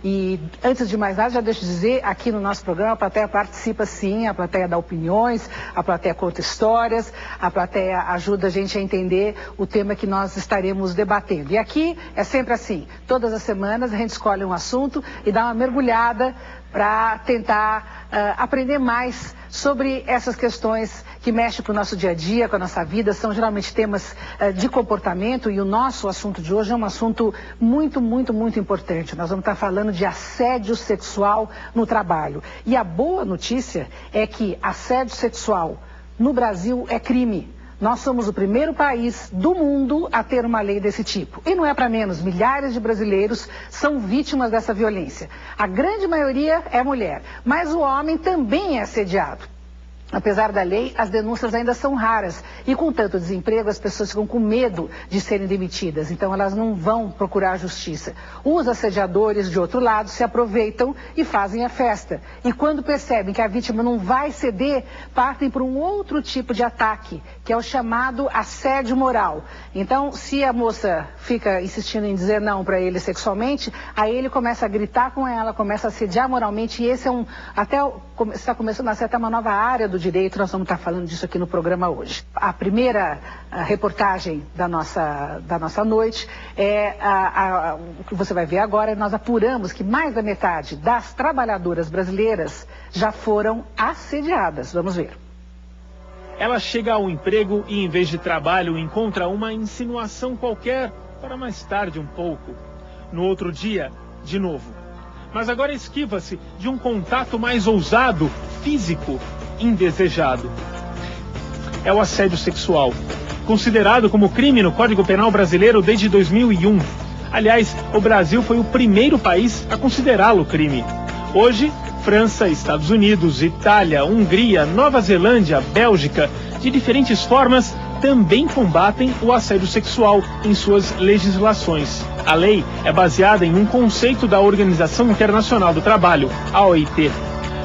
E antes de mais nada, já deixo de dizer, aqui no nosso programa a plateia participa sim, a plateia dá opiniões, a plateia conta histórias, a plateia ajuda a gente a entender o tema que nós estaremos debatendo. E aqui é sempre assim, todas as semanas a gente escolhe um assunto e dá uma mergulhada para tentar aprender mais sobre essas questões que mexem com o nosso dia a dia, com a nossa vida. São geralmente temas de comportamento, e o nosso assunto de hoje é um assunto muito, muito, muito importante. Nós vamos estar falando de assédio sexual no trabalho. E a boa notícia é que assédio sexual no Brasil é crime. Nós somos o primeiro país do mundo a ter uma lei desse tipo. E não é para menos, milhares de brasileiros são vítimas dessa violência. A grande maioria é mulher, mas o homem também é assediado. Apesar da lei, as denúncias ainda são raras. E com tanto desemprego, as pessoas ficam com medo de serem demitidas. Então elas não vão procurar a justiça. Os assediadores, de outro lado, se aproveitam e fazem a festa. E quando percebem que a vítima não vai ceder, partem para um outro tipo de ataque, que é o chamado assédio moral. Então, se a moça fica insistindo em dizer não para ele sexualmente, aí ele começa a gritar com ela, começa a assediar moralmente. E esse é está começando a ser até uma nova área do direito. Nós vamos estar falando disso aqui no programa hoje. A primeira reportagem da nossa noite é o que você vai ver agora. Nós apuramos que mais da metade das trabalhadoras brasileiras já foram assediadas. Vamos ver. Ela chega ao emprego e, em vez de trabalho, encontra uma insinuação qualquer para mais tarde um pouco. No outro dia, de novo. Mas agora esquiva-se de um contato mais ousado, físico, indesejado. É o assédio sexual, considerado como crime no Código Penal brasileiro desde 2001. Aliás, o Brasil foi o primeiro país a considerá-lo crime. Hoje, França, Estados Unidos, Itália, Hungria, Nova Zelândia, Bélgica, de diferentes formas, também combatem o assédio sexual em suas legislações. A lei é baseada em um conceito da Organização Internacional do Trabalho, a OIT.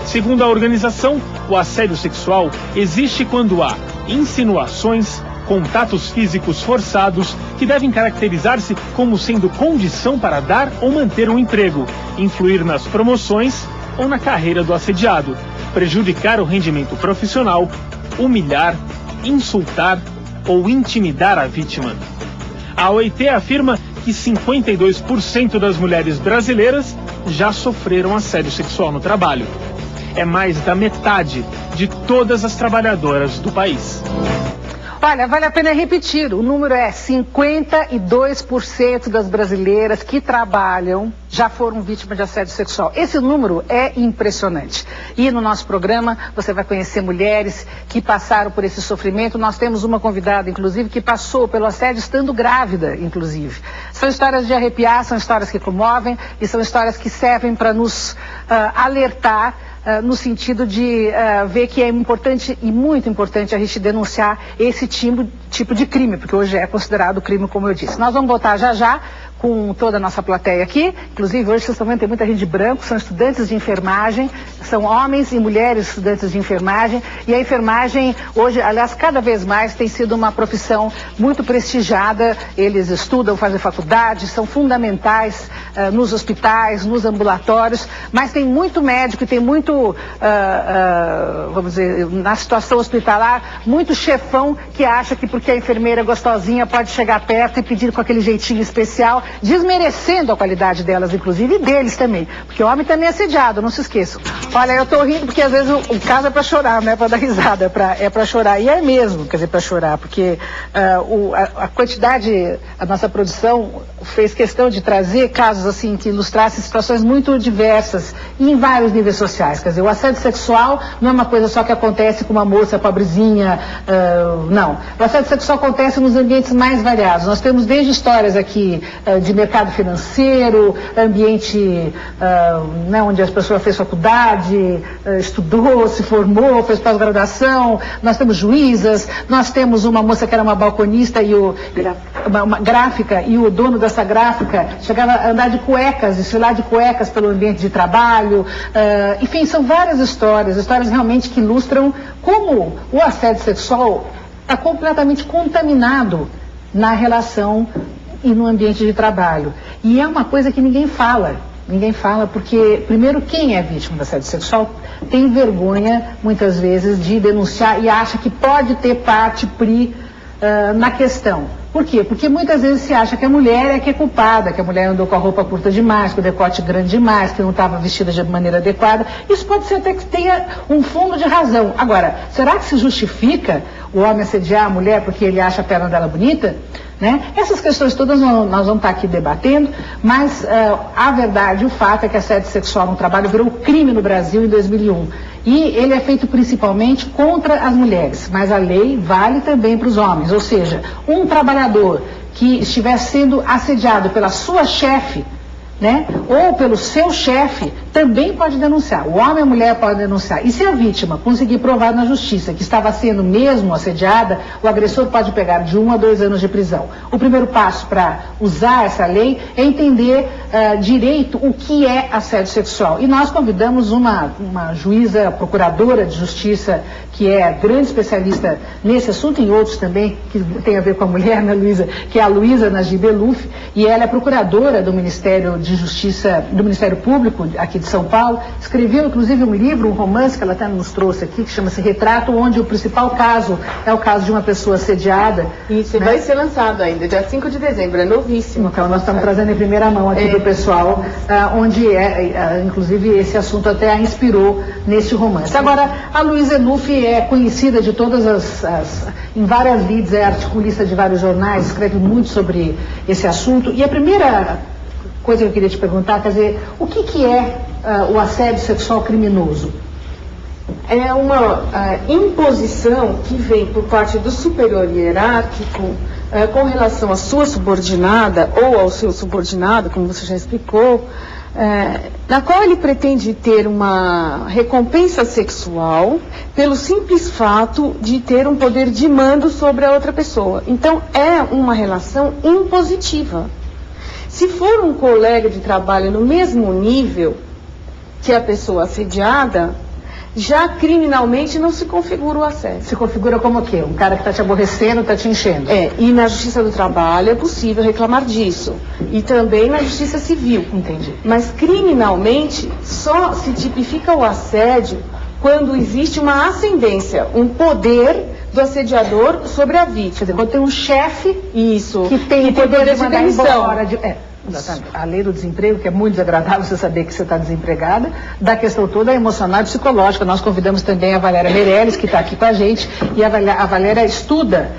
Segundo a organização, o assédio sexual existe quando há insinuações, contatos físicos forçados que devem caracterizar-se como sendo condição para dar ou manter um emprego, influir nas promoções ou na carreira do assediado, prejudicar o rendimento profissional, humilhar, insultar ou intimidar a vítima. A OIT afirma que 52% das mulheres brasileiras já sofreram assédio sexual no trabalho. É mais da metade de todas as trabalhadoras do país. Olha, vale a pena repetir, o número é 52% das brasileiras que trabalham já foram vítimas de assédio sexual. Esse número é impressionante. E no nosso programa você vai conhecer mulheres que passaram por esse sofrimento. Nós temos uma convidada, inclusive, que passou pelo assédio estando grávida, inclusive. São histórias de arrepiar, são histórias que comovem e são histórias que servem para nos alertar no sentido de ver que é importante e muito importante a gente denunciar esse tipo de crime, porque hoje é considerado crime, como eu disse. Nós vamos voltar já já com toda a nossa plateia aqui. Inclusive, hoje vocês estão vendo, tem muita gente de branco, são estudantes de enfermagem, são homens e mulheres estudantes de enfermagem, e a enfermagem hoje, aliás, cada vez mais tem sido uma profissão muito prestigiada. Eles estudam, fazem faculdade, são fundamentais nos hospitais, nos ambulatórios, mas tem muito médico e tem muito, vamos dizer, na situação hospitalar, muito chefão que acha que porque a enfermeira é gostosinha pode chegar perto e pedir com aquele jeitinho especial, desmerecendo a qualidade delas, inclusive, e deles também, porque o homem também é assediado, não se esqueçam. Olha, eu tô rindo porque às vezes o caso é para chorar, não é para dar risada, é para chorar, e é mesmo, quer dizer, para chorar, porque a quantidade, a nossa produção fez questão de trazer casos assim que ilustrassem situações muito diversas e em vários níveis sociais. Quer dizer, o assédio sexual não é uma coisa só que acontece com uma moça pobrezinha, não. O assédio sexual acontece nos ambientes mais variados. Nós temos desde histórias aqui de mercado financeiro, ambiente onde as pessoas fez faculdade, estudou, se formou, fez pós-graduação. Nós temos juízas, nós temos uma moça que era uma balconista e uma gráfica, e o dono dessa gráfica chegava a andar de cuecas, desfilar de cuecas pelo ambiente de trabalho. Enfim, são várias histórias realmente que ilustram como o assédio sexual está completamente contaminado na relação e no ambiente de trabalho. E é uma coisa que ninguém fala. Ninguém fala porque, primeiro, quem é vítima de assédio sexual tem vergonha, muitas vezes, de denunciar e acha que pode ter parte na questão. Por quê? Porque muitas vezes se acha que a mulher é que é culpada, que a mulher andou com a roupa curta demais, com o decote grande demais, que não estava vestida de maneira adequada. Isso pode ser até que tenha um fundo de razão. Agora, será que se justifica o homem assediar a mulher porque ele acha a perna dela bonita? Né? Essas questões todas nós vamos estar aqui debatendo, mas a verdade, o fato é que assédio sexual no trabalho virou crime no Brasil em 2001. E ele é feito principalmente contra as mulheres, mas a lei vale também para os homens. Ou seja, um trabalhador que estiver sendo assediado pela sua chefe, né, ou pelo seu chefe, também pode denunciar. O homem e a mulher podem denunciar. E se a vítima conseguir provar na justiça que estava sendo mesmo assediada, o agressor pode pegar de 1 a 2 anos de prisão. O primeiro passo para usar essa lei é entender direito o que é assédio sexual. E nós convidamos uma juíza procuradora de justiça que é grande especialista nesse assunto, e outros também que tem a ver com a mulher, né, Luísa? Que é a Luísa Najib Eluf, e ela é procuradora do Ministério de Justiça, do Ministério Público aqui de São Paulo. Escreveu inclusive um livro, um romance que ela até nos trouxe aqui, que chama-se Retrato, onde o principal caso é o caso de uma pessoa assediada. Isso, né? Vai ser lançado ainda, dia 5 de dezembro, é novíssimo. Então nós estamos trazendo em primeira mão aqui do pessoal, onde inclusive esse assunto até a inspirou nesse romance. Agora, a Luísa Eluf é conhecida de todas em várias leads, é articulista de vários jornais, escreve muito sobre esse assunto. E a primeira coisa que eu queria te perguntar, quer dizer, o que é o assédio sexual criminoso? É uma imposição que vem por parte do superior hierárquico com relação à sua subordinada ou ao seu subordinado, como você já explicou, na qual ele pretende ter uma recompensa sexual pelo simples fato de ter um poder de mando sobre a outra pessoa. Então, é uma relação impositiva. Se for um colega de trabalho no mesmo nível que a pessoa assediada, já criminalmente não se configura o assédio. Se configura como o quê? Um cara que está te aborrecendo, está te enchendo. E na Justiça do Trabalho é possível reclamar disso. E também na Justiça Civil. Entendi. Mas criminalmente só se tipifica o assédio quando existe uma ascendência, um poder do assediador sobre a vítima. Quer dizer, quando tem um chefe que tem o poder de demissão. Exatamente. A lei do desemprego, que é muito desagradável você saber que você está desempregada, da questão toda é emocional e psicológica. Nós convidamos também a Valéria Meirelles, que está aqui com a gente, e a Valéria estuda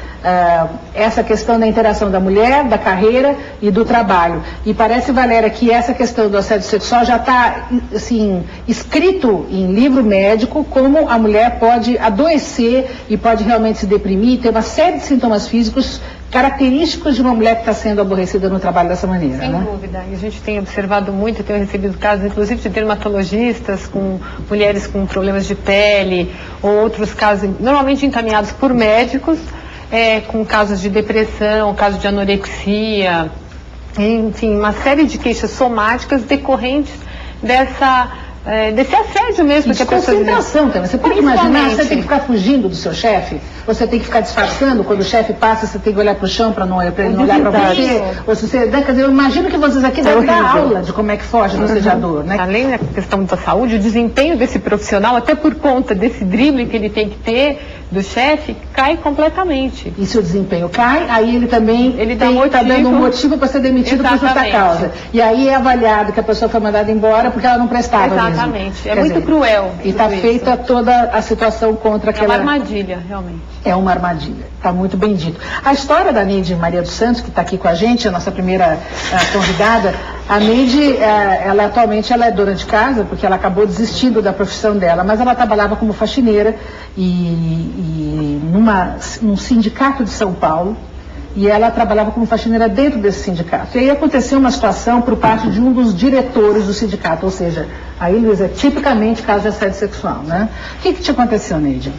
essa questão da interação da mulher, da carreira e do trabalho. E parece, Valéria, que essa questão do assédio sexual já está, assim, escrito em livro médico, como a mulher pode adoecer e pode realmente se deprimir, ter uma série de sintomas físicos característicos de uma mulher que está sendo aborrecida no trabalho dessa maneira. Sem dúvida. E a gente tem observado muito, tenho recebido casos, inclusive, de dermatologistas com mulheres com problemas de pele, ou outros casos, normalmente encaminhados por médicos, com casos de depressão, casos de anorexia, enfim, uma série de queixas somáticas decorrentes desse assédio mesmo que a pessoa... Concentração também. Você pode imaginar, você tem que ficar fugindo do seu chefe, você tem que ficar disfarçando, quando o chefe passa, você tem que olhar para o chão para ele não olhar para você. Ou se você, quer dizer, eu imagino que vocês aqui devem dar aula de como é que foge do assediador, né? Além da questão da saúde, o desempenho desse profissional, até por conta desse drible que ele tem que ter do chefe, cai completamente. E se o desempenho cai, aí ele também está dando um motivo para ser demitido por justa causa. E aí é avaliado que a pessoa foi mandada embora porque ela não prestava mesmo. Exatamente. É muito cruel. E está feita toda a situação contra aquela... É uma armadilha, realmente. É uma armadilha. Está muito bem dito. A história da Neide Maria dos Santos, que está aqui com a gente, a nossa primeira convidada, a Neide, atualmente ela é dona de casa, porque ela acabou desistindo da profissão dela, mas ela trabalhava como faxineira num sindicato de São Paulo, e ela trabalhava como faxineira dentro desse sindicato. E aí aconteceu uma situação por parte de um dos diretores do sindicato, ou seja, aí, Luísa, tipicamente caso de assédio sexual, né? O que te aconteceu, Neide?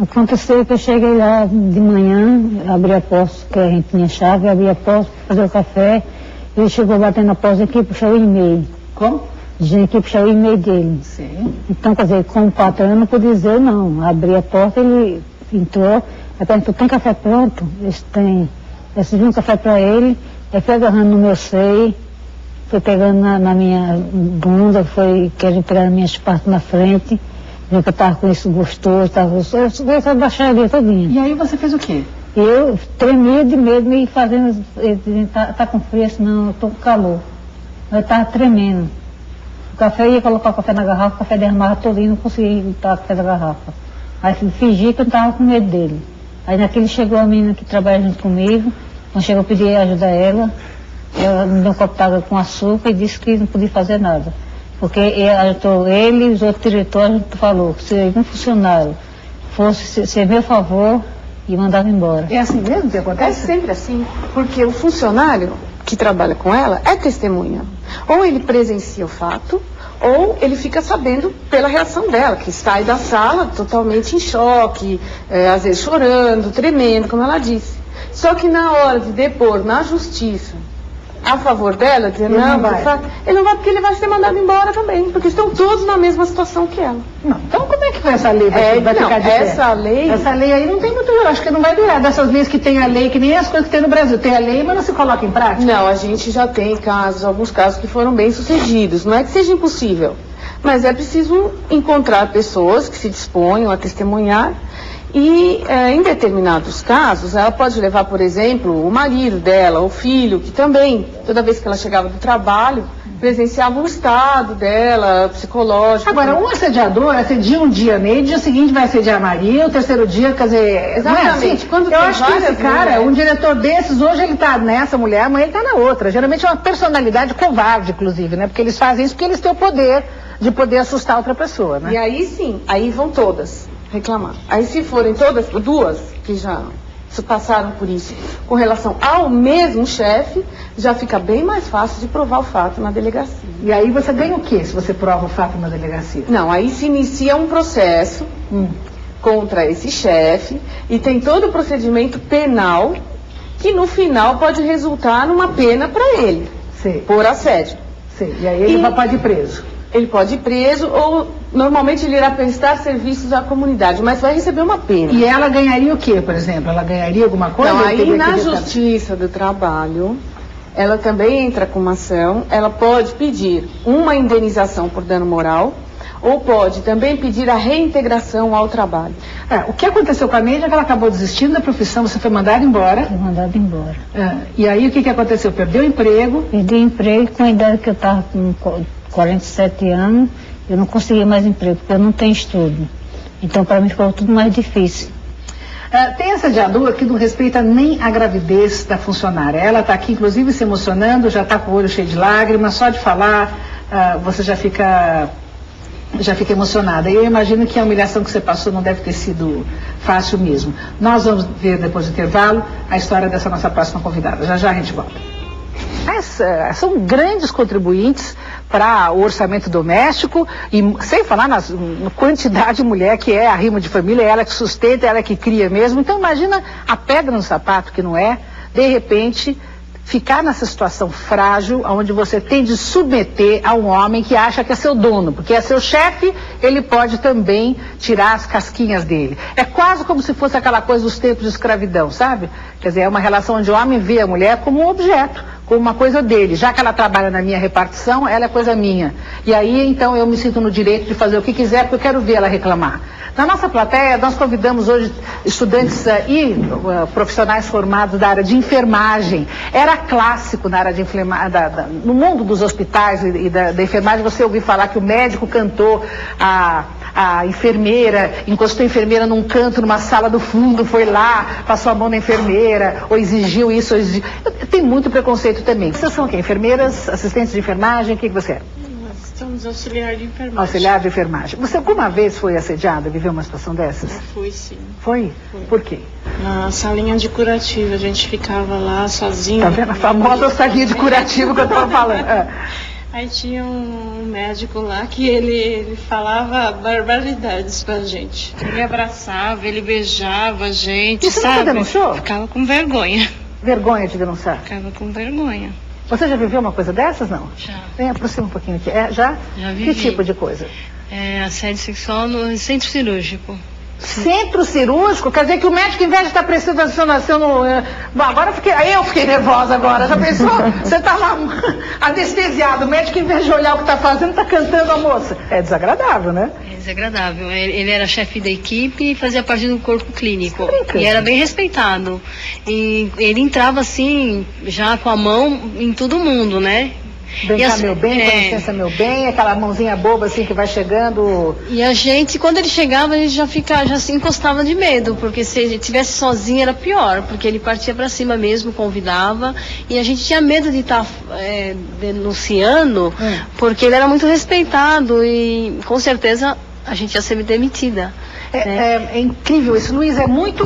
Aconteceu que eu cheguei lá de manhã, abri a porta, que a gente tinha chave, abri a porta, fazer o café, ele chegou batendo a porta aqui e puxou o e-mail. Como? Dizendo que puxou o e-mail dele. Sim. Então, quer dizer, como patrão, eu não podia dizer não. Abri a porta, ele entrou, aí perguntou, tem café pronto? Tem. Eu servi um café para ele, aí foi agarrando no meu seio, foi pegando na minha bunda, foi querendo pegar nas minhas partes na frente, viu que eu estava com isso gostoso, essa baixaria todinha. E aí você fez o quê? Eu tremia de medo, me fazendo, tá com frio, não, eu tô com calor. Eu estava tremendo. O café, ia colocar o café na garrafa, o café derramava todinho, não conseguia botar o café na garrafa. Aí fingi que eu estava com medo dele. Aí naquele chegou a menina que trabalha junto comigo, quando chegou eu pedi ajuda a ela me deu um copo d'água com açúcar e disse que não podia fazer nada. Porque ele e os outros diretores, a gente falou, que se um funcionário fosse ser meu favor, e mandava embora. É assim mesmo que acontece? É sempre assim, porque o funcionário que trabalha com ela é testemunha. Ou ele presencia o fato, ou ele fica sabendo pela reação dela, que sai da sala totalmente em choque, às vezes chorando, tremendo, como ela disse. Só que na hora de depor na justiça a favor dela, dizer ele não vai porque ele vai ser mandado embora também, porque estão todos na mesma situação que ela. Não, então como é que vai essa lei? Vai ficar de pé? Essa lei aí não tem muito, eu acho que não vai durar. Dessas leis que tem a lei, que nem as coisas que tem no Brasil. Tem a lei, mas não se coloca em prática? Não, a gente já tem alguns casos que foram bem sucedidos. Não é que seja impossível, mas é preciso encontrar pessoas que se disponham a testemunhar. E em determinados casos, ela pode levar, por exemplo, o marido dela, o filho, que também, toda vez que ela chegava do trabalho, presenciava o estado dela, psicológico. Agora, um assediador assedia um dia meio, no dia seguinte vai assediar a Maria, o terceiro dia, quer dizer... Exatamente. Não é assim? Quando eu acho que esse cara, um diretor desses, hoje ele tá nessa mulher, amanhã ele tá na outra. Geralmente é uma personalidade covarde, inclusive, né? Porque eles fazem isso porque eles têm o poder de poder assustar outra pessoa, né? E aí sim, aí vão todas reclamar. Aí se forem todas, duas que já passaram por isso, com relação ao mesmo chefe, já fica bem mais fácil de provar o fato na delegacia. E aí você ganha o quê se você prova o fato na delegacia? Não, aí se inicia um processo contra esse chefe e tem todo o procedimento penal que no final pode resultar numa pena para ele, por assédio. Sim. E aí ele pode ir preso. Ele pode ir preso ou normalmente ele irá prestar serviços à comunidade, mas vai receber uma pena. E ela ganharia o quê, por exemplo? Ela ganharia alguma coisa? Não, aí na Justiça do Trabalho, ela também entra com uma ação, ela pode pedir uma indenização por dano moral ou pode também pedir a reintegração ao trabalho. O que aconteceu com a Neide é que ela acabou desistindo da profissão, você foi mandada embora. Fui mandada embora. E aí o que aconteceu? Perdeu o emprego? Perdi o emprego com a idade que eu estava com 47 anos, eu não consegui mais emprego, porque eu não tenho estudo. Então, para mim, ficou tudo mais difícil. Tem assediador que não respeita nem a gravidez da funcionária. Ela está aqui, inclusive, se emocionando, já está com o olho cheio de lágrimas, só de falar, você já fica emocionada. E eu imagino que a humilhação que você passou não deve ter sido fácil mesmo. Nós vamos ver, depois do intervalo, a história dessa nossa próxima convidada. Já já a gente volta. São grandes contribuintes para o orçamento doméstico e sem falar na quantidade de mulher que é a rima de família, é ela que sustenta, é ela que cria mesmo. Então imagina a pedra no sapato que não é, de repente, ficar nessa situação frágil, onde você tem de submeter a um homem que acha que é seu dono, porque é seu chefe, ele pode também tirar as casquinhas dele. É quase como se fosse aquela coisa dos tempos de escravidão, sabe? Quer dizer, é uma relação onde o homem vê a mulher como um objeto, como uma coisa dele. Já que ela trabalha na minha repartição, ela é coisa minha. E aí, então, eu me sinto no direito de fazer o que quiser, porque eu quero ver ela reclamar. Na nossa plateia, nós convidamos hoje estudantes e profissionais formados da área de enfermagem. Era clássico na área de enfermagem, no mundo dos hospitais e da enfermagem, você ouviu falar que o médico cantou a enfermeira, encostou a enfermeira num canto, numa sala do fundo, foi lá, passou a mão na enfermeira, ou exigiu isso, ou exigiu... Tem muito preconceito também. Vocês são o quê? Enfermeiras, assistentes de enfermagem? O que você é? Nós somos auxiliar de enfermagem. Auxiliar de enfermagem. Você alguma vez foi assediada, viveu uma situação dessas? Eu fui, sim. Foi? Por quê? Na salinha de curativo, a gente ficava lá sozinho. Tá vendo? A famosa salinha de curativo que eu tava falando. Aí tinha um médico lá que ele falava barbaridades pra gente. Ele abraçava, ele beijava a gente, Isso sabe? Você denunciou? Ficava com vergonha. Vergonha de denunciar? Ficava com vergonha. Você já viveu uma coisa dessas, não? Já. Vem, aproxima um pouquinho aqui. Já? Já vivi. Que tipo de coisa? Assédio sexual no centro cirúrgico. Centro cirúrgico? Quer dizer que o médico, em vez de estar prestando atenção no... Bom, agora eu fiquei nervosa agora. Já pensou? Você está lá anestesiado. O médico, em vez de olhar o que está fazendo, está cantando a moça. É desagradável, né? É desagradável. Ele era chefe da equipe e fazia parte do corpo clínico. E era bem respeitado. E ele entrava assim, já com a mão em todo mundo, né? Vem cá, meu bem, com licença, meu bem, aquela mãozinha boba assim que vai chegando. E a gente, quando ele chegava, a gente já se encostava de medo, porque se ele estivesse sozinho era pior, porque ele partia para cima mesmo, convidava, e a gente tinha medo de estar denunciando, porque ele era muito respeitado e com certeza a gente ia ser demitida. É incrível isso, Luiz, é muito...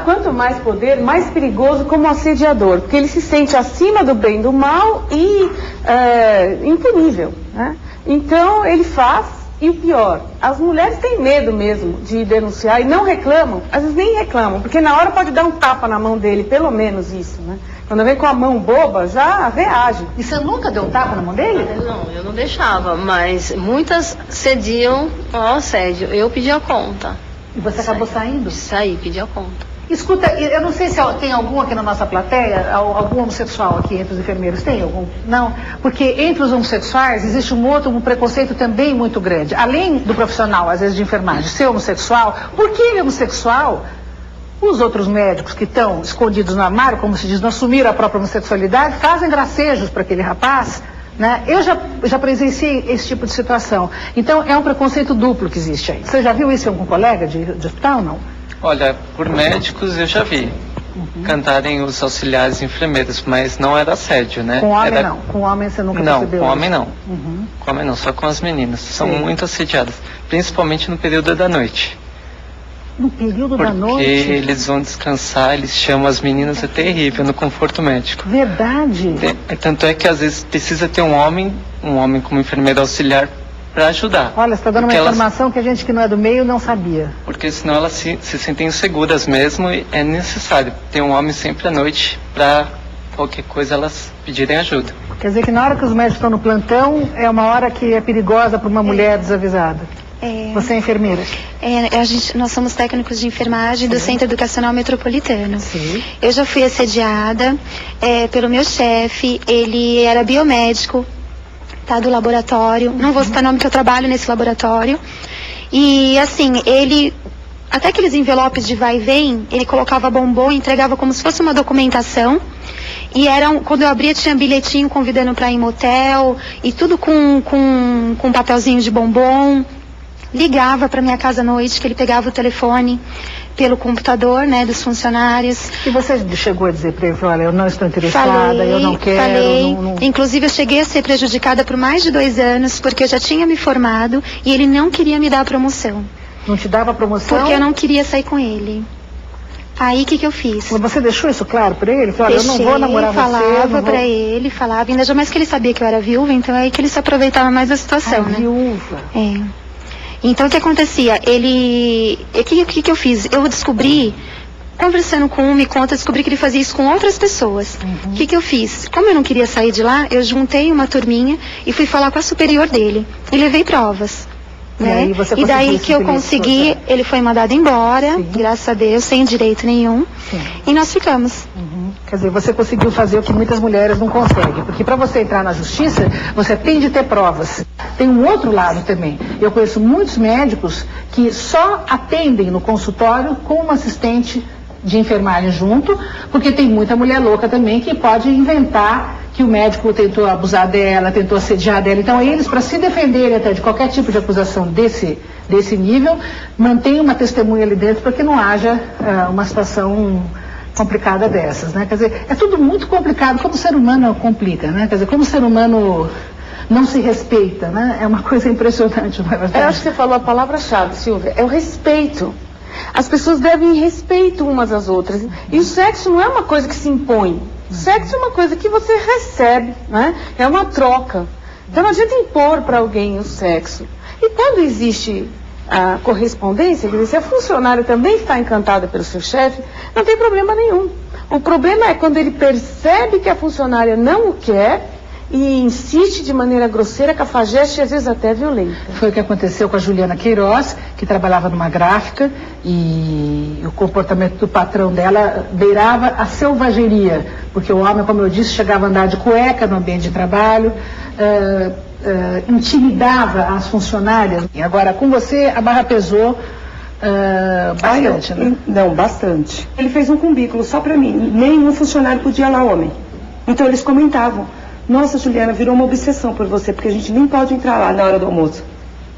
Quanto mais poder, mais perigoso como assediador, porque ele se sente acima do bem e do mal e impunível, né? Então ele faz, e o pior, as mulheres têm medo mesmo de denunciar e não reclamam, às vezes nem reclamam, porque na hora pode dar um tapa na mão dele, pelo menos isso, né? Quando vem com a mão boba, já reage. E você nunca deu um tapa na mão dele? Não, eu não deixava, mas muitas cediam ao assédio. Eu pedi a conta. E você acabou saindo? Saí, pedi a conta. Escuta, eu não sei se tem algum aqui na nossa plateia, algum homossexual aqui entre os enfermeiros, tem algum? Não, porque entre os homossexuais existe um preconceito também muito grande. Além do profissional, às vezes de enfermagem, ser homossexual, porque ele é homossexual, os outros médicos que estão escondidos no armário, como se diz, não assumiram a própria homossexualidade, fazem gracejos para aquele rapaz, né? Eu já presenciei esse tipo de situação. Então, é um preconceito duplo que existe aí. Você já viu isso em algum colega de hospital, não? Olha, por médicos eu já vi cantarem os auxiliares e enfermeiros, mas não era assédio, né? Com homem não? Com homem você nunca percebeu? Não, com homem não. Com homem não, só com as meninas. São muito assediadas, principalmente no período da noite. No período da noite? Porque eles vão descansar, eles chamam as meninas, é terrível, no conforto médico. Verdade? Tanto é que às vezes precisa ter um homem como enfermeiro auxiliar para ajudar. Olha, você está dando uma informação que a gente que não é do meio não sabia. Porque senão elas se sentem inseguras mesmo e é necessário ter um homem sempre à noite para qualquer coisa elas pedirem ajuda. Quer dizer que na hora que os médicos estão no plantão, é uma hora que é perigosa para uma mulher desavisada. Você é enfermeira? Nós somos técnicos de enfermagem do Centro Educacional Metropolitano. Sim. Eu já fui assediada pelo meu chefe, ele era biomédico, tá, do laboratório. Não vou citar o nome que eu trabalho nesse laboratório. E assim, até aqueles envelopes de vai e vem, ele colocava bombom e entregava como se fosse uma documentação. E quando eu abria tinha bilhetinho convidando para ir em motel, e tudo com papelzinho de bombom. Ligava para minha casa à noite, que ele pegava o telefone pelo computador, né, dos funcionários. E você chegou a dizer para ele, olha, eu não estou interessada, eu não quero... Falei. Inclusive eu cheguei a ser prejudicada por mais de 2 anos, porque eu já tinha me formado e ele não queria me dar a promoção. Não te dava a promoção? Porque eu não queria sair com ele. Aí o que eu fiz? Você deixou isso claro para ele? Falei, olha, eu não vou namorar você. Falava para ele, ainda jamais que ele sabia que eu era viúva, então é aí que ele se aproveitava mais da situação, né? Viúva. Então o que acontecia? O que eu fiz? Eu descobri, conversando com me conta, descobri que ele fazia isso com outras pessoas. O que eu fiz? Como eu não queria sair de lá, eu juntei uma turminha e fui falar com a superior dele. E levei provas. Né? E daí que eu consegui, ele foi mandado embora, graças a Deus, sem direito nenhum. E nós ficamos. Quer dizer, você conseguiu fazer o que muitas mulheres não conseguem. Porque para você entrar na justiça, você tem de ter provas. Tem um outro lado também. Eu conheço muitos médicos que só atendem no consultório com uma assistente de enfermagem junto, porque tem muita mulher louca também que pode inventar que o médico tentou abusar dela, tentou assediar dela. Então eles, para se defenderem até de qualquer tipo de acusação desse nível, mantêm uma testemunha ali dentro para que não haja uma situação complicada dessas, né? Quer dizer, é tudo muito complicado, como o ser humano complica, né? Quer dizer, como o ser humano não se respeita, né? É uma coisa impressionante, não é verdade? Eu acho que você falou a palavra-chave, Silvia, é o respeito. As pessoas devem respeito umas às outras. E o sexo não é uma coisa que se impõe. O sexo é uma coisa que você recebe, né? É uma troca. Então não adianta impor para alguém o sexo. E quando existe a correspondência, quer dizer, se a funcionária também está encantada pelo seu chefe, não tem problema nenhum. O problema é quando ele percebe que a funcionária não o quer e insiste de maneira grosseira, cafajeste e às vezes até violenta. Foi o que aconteceu com a Juliana Queiroz, que trabalhava numa gráfica, e o comportamento do patrão dela beirava a selvageria, porque o homem, como eu disse, chegava a andar de cueca no ambiente de trabalho, intimidava as funcionárias. E agora, com você, a barra pesou bastante, né? Não, bastante. Ele fez um cubículo só pra mim, nenhum funcionário podia lá, homem. Então eles comentavam: nossa, Juliana, virou uma obsessão por você, porque a gente nem pode entrar lá na hora do almoço.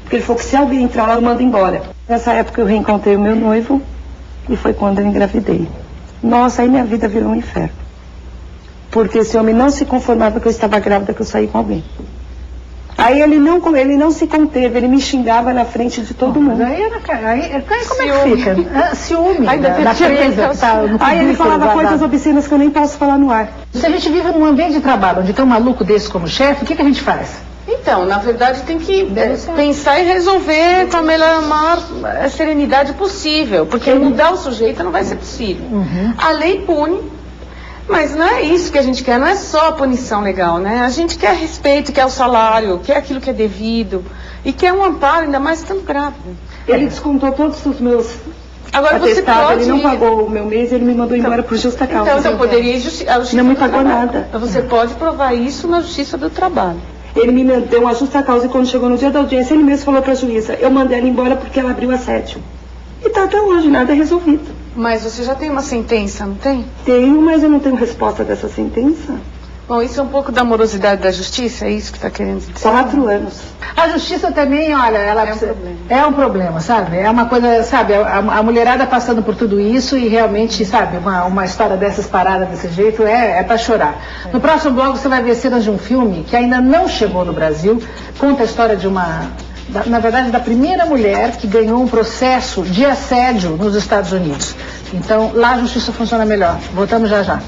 Porque ele falou que se alguém entrar lá, eu mando embora. Nessa época eu reencontrei o meu noivo e foi quando eu engravidei. Nossa, aí minha vida virou um inferno. Porque esse homem não se conformava que eu estava grávida, que eu saí com alguém. Aí ele não se conteve, ele me xingava na frente de todo mundo. Aí como é que fica? Ciúme da presa. Aí ele falava coisas obscenas que eu nem posso falar no ar. Se a gente vive num ambiente de trabalho onde tem um maluco desse como chefe, o que a gente faz? Então, na verdade, tem que pensar e resolver com a maior serenidade possível, porque mudar o sujeito não vai ser possível. A lei pune, mas não é isso que a gente quer, não é só a punição legal, né? A gente quer respeito, quer o salário, quer aquilo que é devido, e quer um amparo, ainda mais estando grávida. Ele descontou todos os meus Agora você pode... Ele não pagou o meu mês e ele me mandou embora por justa causa. Então, poderia ir a justiça não me pagou nada. Você pode provar isso na Justiça do Trabalho. Ele me deu uma justa causa e quando chegou no dia da audiência, ele mesmo falou para a juíza: eu mandei ela embora porque ela abriu assédio. E tá até hoje, nada resolvido. Mas você já tem uma sentença, não tem? Tenho, mas eu não tenho resposta dessa sentença. Bom, isso é um pouco da morosidade da justiça, é isso que está querendo dizer? 4 anos. A justiça também, olha, ela é um problema, sabe? É uma coisa, sabe, a mulherada passando por tudo isso e realmente, sabe, uma história dessas parada desse jeito é para chorar. No próximo bloco você vai ver cenas de um filme que ainda não chegou no Brasil, conta a história de na verdade, da primeira mulher que ganhou um processo de assédio nos Estados Unidos. Então, lá a justiça funciona melhor. Voltamos já já.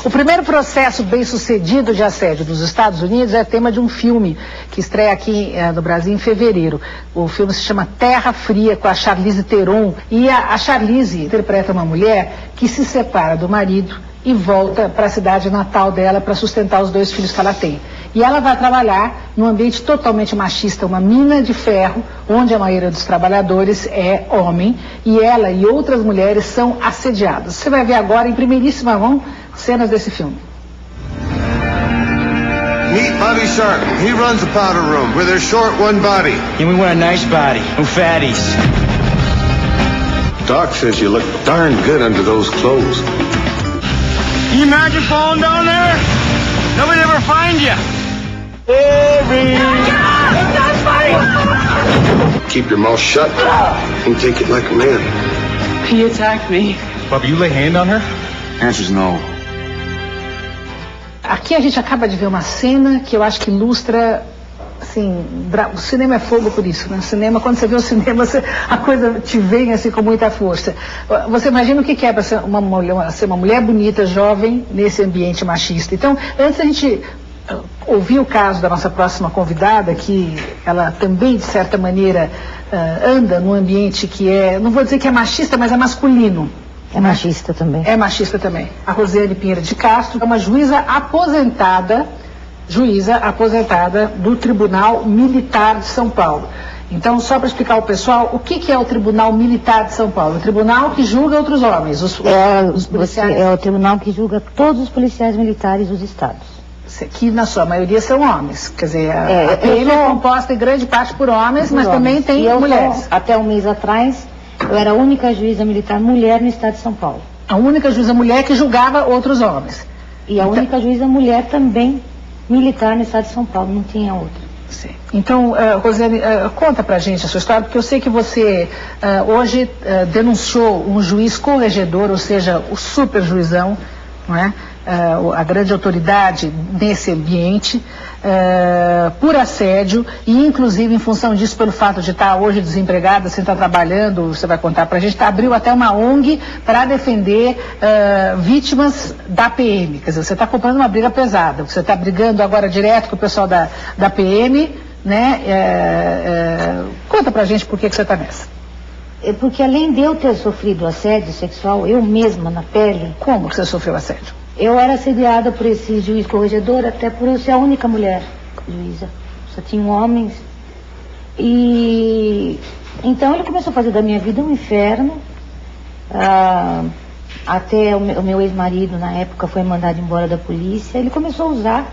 O primeiro processo bem-sucedido de assédio dos Estados Unidos é tema de um filme que estreia aqui no Brasil em fevereiro. O filme se chama Terra Fria, com a Charlize Theron. E a Charlize interpreta uma mulher que se separa do marido e volta para a cidade natal dela para sustentar os 2 filhos que ela tem. E ela vai trabalhar num ambiente totalmente machista, uma mina de ferro, onde a maioria dos trabalhadores é homem, e ela e outras mulheres são assediadas. Você vai ver agora, em primeiríssima mão, cenas desse filme. Meet Bobby Sharp. He runs the powder room where there's short one body. And we want a nice body, no fatties. Doc says you look darn good under those clothes. Can you imagine falling down there? Nobody ever find you. Keep your mouth shut and take it like a man. He attacked me. Bobby, you lay hand on her? Answer's no. Aqui a gente acaba de ver uma cena que eu acho que ilustra, assim, o cinema é fogo por isso, né? O cinema, quando você vê o cinema, a coisa te vem assim com muita força. Você imagina o que é para ser uma mulher bonita, jovem, nesse ambiente machista. Então, antes a gente ouvir o caso da nossa próxima convidada, que ela também, de certa maneira, anda num ambiente que não vou dizer que é machista, mas é masculino. É machista também. É machista também. A Rosiane Pinheiro de Castro é uma juíza aposentada do Tribunal Militar de São Paulo. Então, só para explicar ao pessoal, o que é o Tribunal Militar de São Paulo? O tribunal que julga outros homens, os policiais. É o tribunal que julga todos os policiais militares dos estados. Que na sua maioria são homens. Quer dizer, a PM é composta em grande parte por homens, mas também tem mulheres. Até um mês atrás, eu era a única juíza militar mulher no estado de São Paulo. A única juíza mulher que julgava outros homens. E a única juíza mulher também militar no estado de São Paulo, não tinha outra. Sim. Então, Rosiane, conta pra gente a sua história, porque eu sei que você hoje denunciou um juiz corregedor, ou seja, o super juizão, não é? A grande autoridade nesse ambiente, por assédio e inclusive em função disso, pelo fato de estar hoje desempregada, sem estar trabalhando, você vai contar pra gente, abriu até uma ONG para defender vítimas da PM. Quer dizer, você está comprando uma briga pesada, você está brigando agora direto com o pessoal da PM, né? Conta pra gente por que você está nessa. Porque além de eu ter sofrido assédio sexual, eu mesma na pele... Como que você sofreu assédio? Eu era assediada por esse juiz corregedor, até por eu ser a única mulher juíza. Só tinham homens. E então ele começou a fazer da minha vida um inferno. Até o meu ex-marido, na época, foi mandado embora da polícia. Ele começou a usar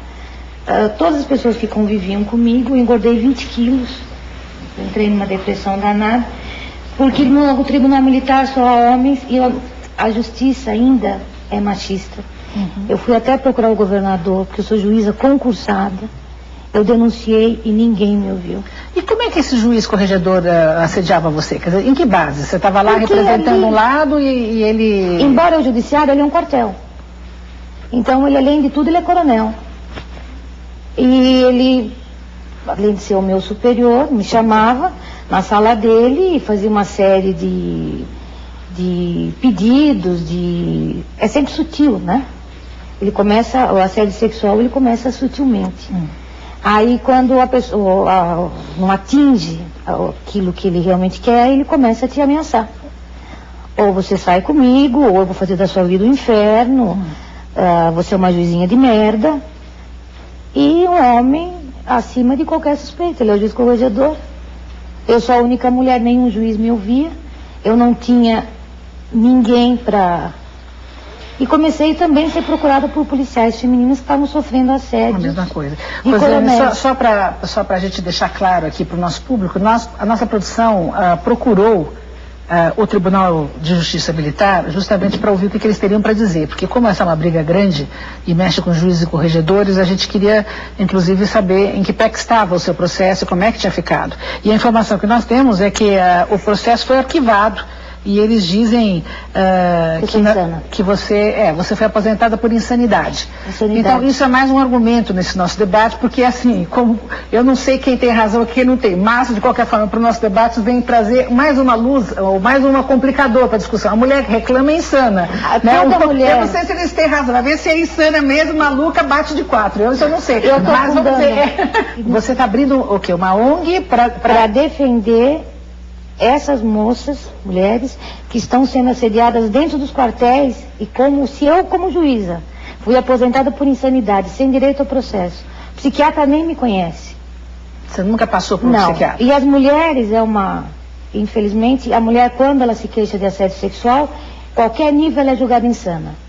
todas as pessoas que conviviam comigo. Eu engordei 20 quilos. Entrei numa depressão danada. Porque no Tribunal Militar só há homens e a justiça ainda é machista. Eu fui até procurar o governador, porque eu sou juíza concursada. Eu denunciei e ninguém me ouviu. E como é que esse juiz corregedor assediava você? Quer dizer, em que base? Você estava lá representando um lado e ele... Embora o judiciário, ele é um quartel. Então, ele, além de tudo, ele é coronel. E ele, além de ser o meu superior, me chamava na sala dele e fazia uma série de pedidos, É sempre sutil, né? Ele começa, o assédio sexual, ele começa sutilmente. Aí, quando a pessoa não atinge aquilo que ele realmente quer, ele começa a te ameaçar. Ou você sai comigo, ou eu vou fazer da sua vida um inferno, você é uma juizinha de merda. E um homem acima de qualquer suspeita, ele é o juiz corregedor. Eu sou a única mulher, nenhum juiz me ouvia. Eu não tinha ninguém para... E comecei também a ser procurada por policiais femininas que estavam sofrendo assédio. A mesma coisa. Rosiane, só para a gente deixar claro aqui para o nosso público, a nossa produção procurou o Tribunal de Justiça Militar justamente para ouvir o que eles teriam para dizer. Porque como essa é uma briga grande e mexe com juízes e corregedores, a gente queria, inclusive, saber em que pé que estava o seu processo e como é que tinha ficado. E a informação que nós temos é que o processo foi arquivado. E eles dizem que você foi aposentada por insanidade. Então isso é mais um argumento nesse nosso debate, porque assim, como eu não sei quem tem razão e quem não tem, mas de qualquer forma para o nosso debate vem trazer mais uma luz, ou mais uma complicador para a discussão. A mulher que reclama é insana. Né? Eu não sei se eles têm razão, vai ver se é insana mesmo, maluca, bate de 4. Eu não sei. Mas vamos dizer, você está abrindo o quê? Uma ONG para defender essas moças, mulheres, que estão sendo assediadas dentro dos quartéis e se eu, como juíza, fui aposentada por insanidade, sem direito ao processo. O psiquiatra nem me conhece. Você nunca passou por um psiquiatra? E as mulheres infelizmente, a mulher, quando ela se queixa de assédio sexual, qualquer nível ela é julgada insana.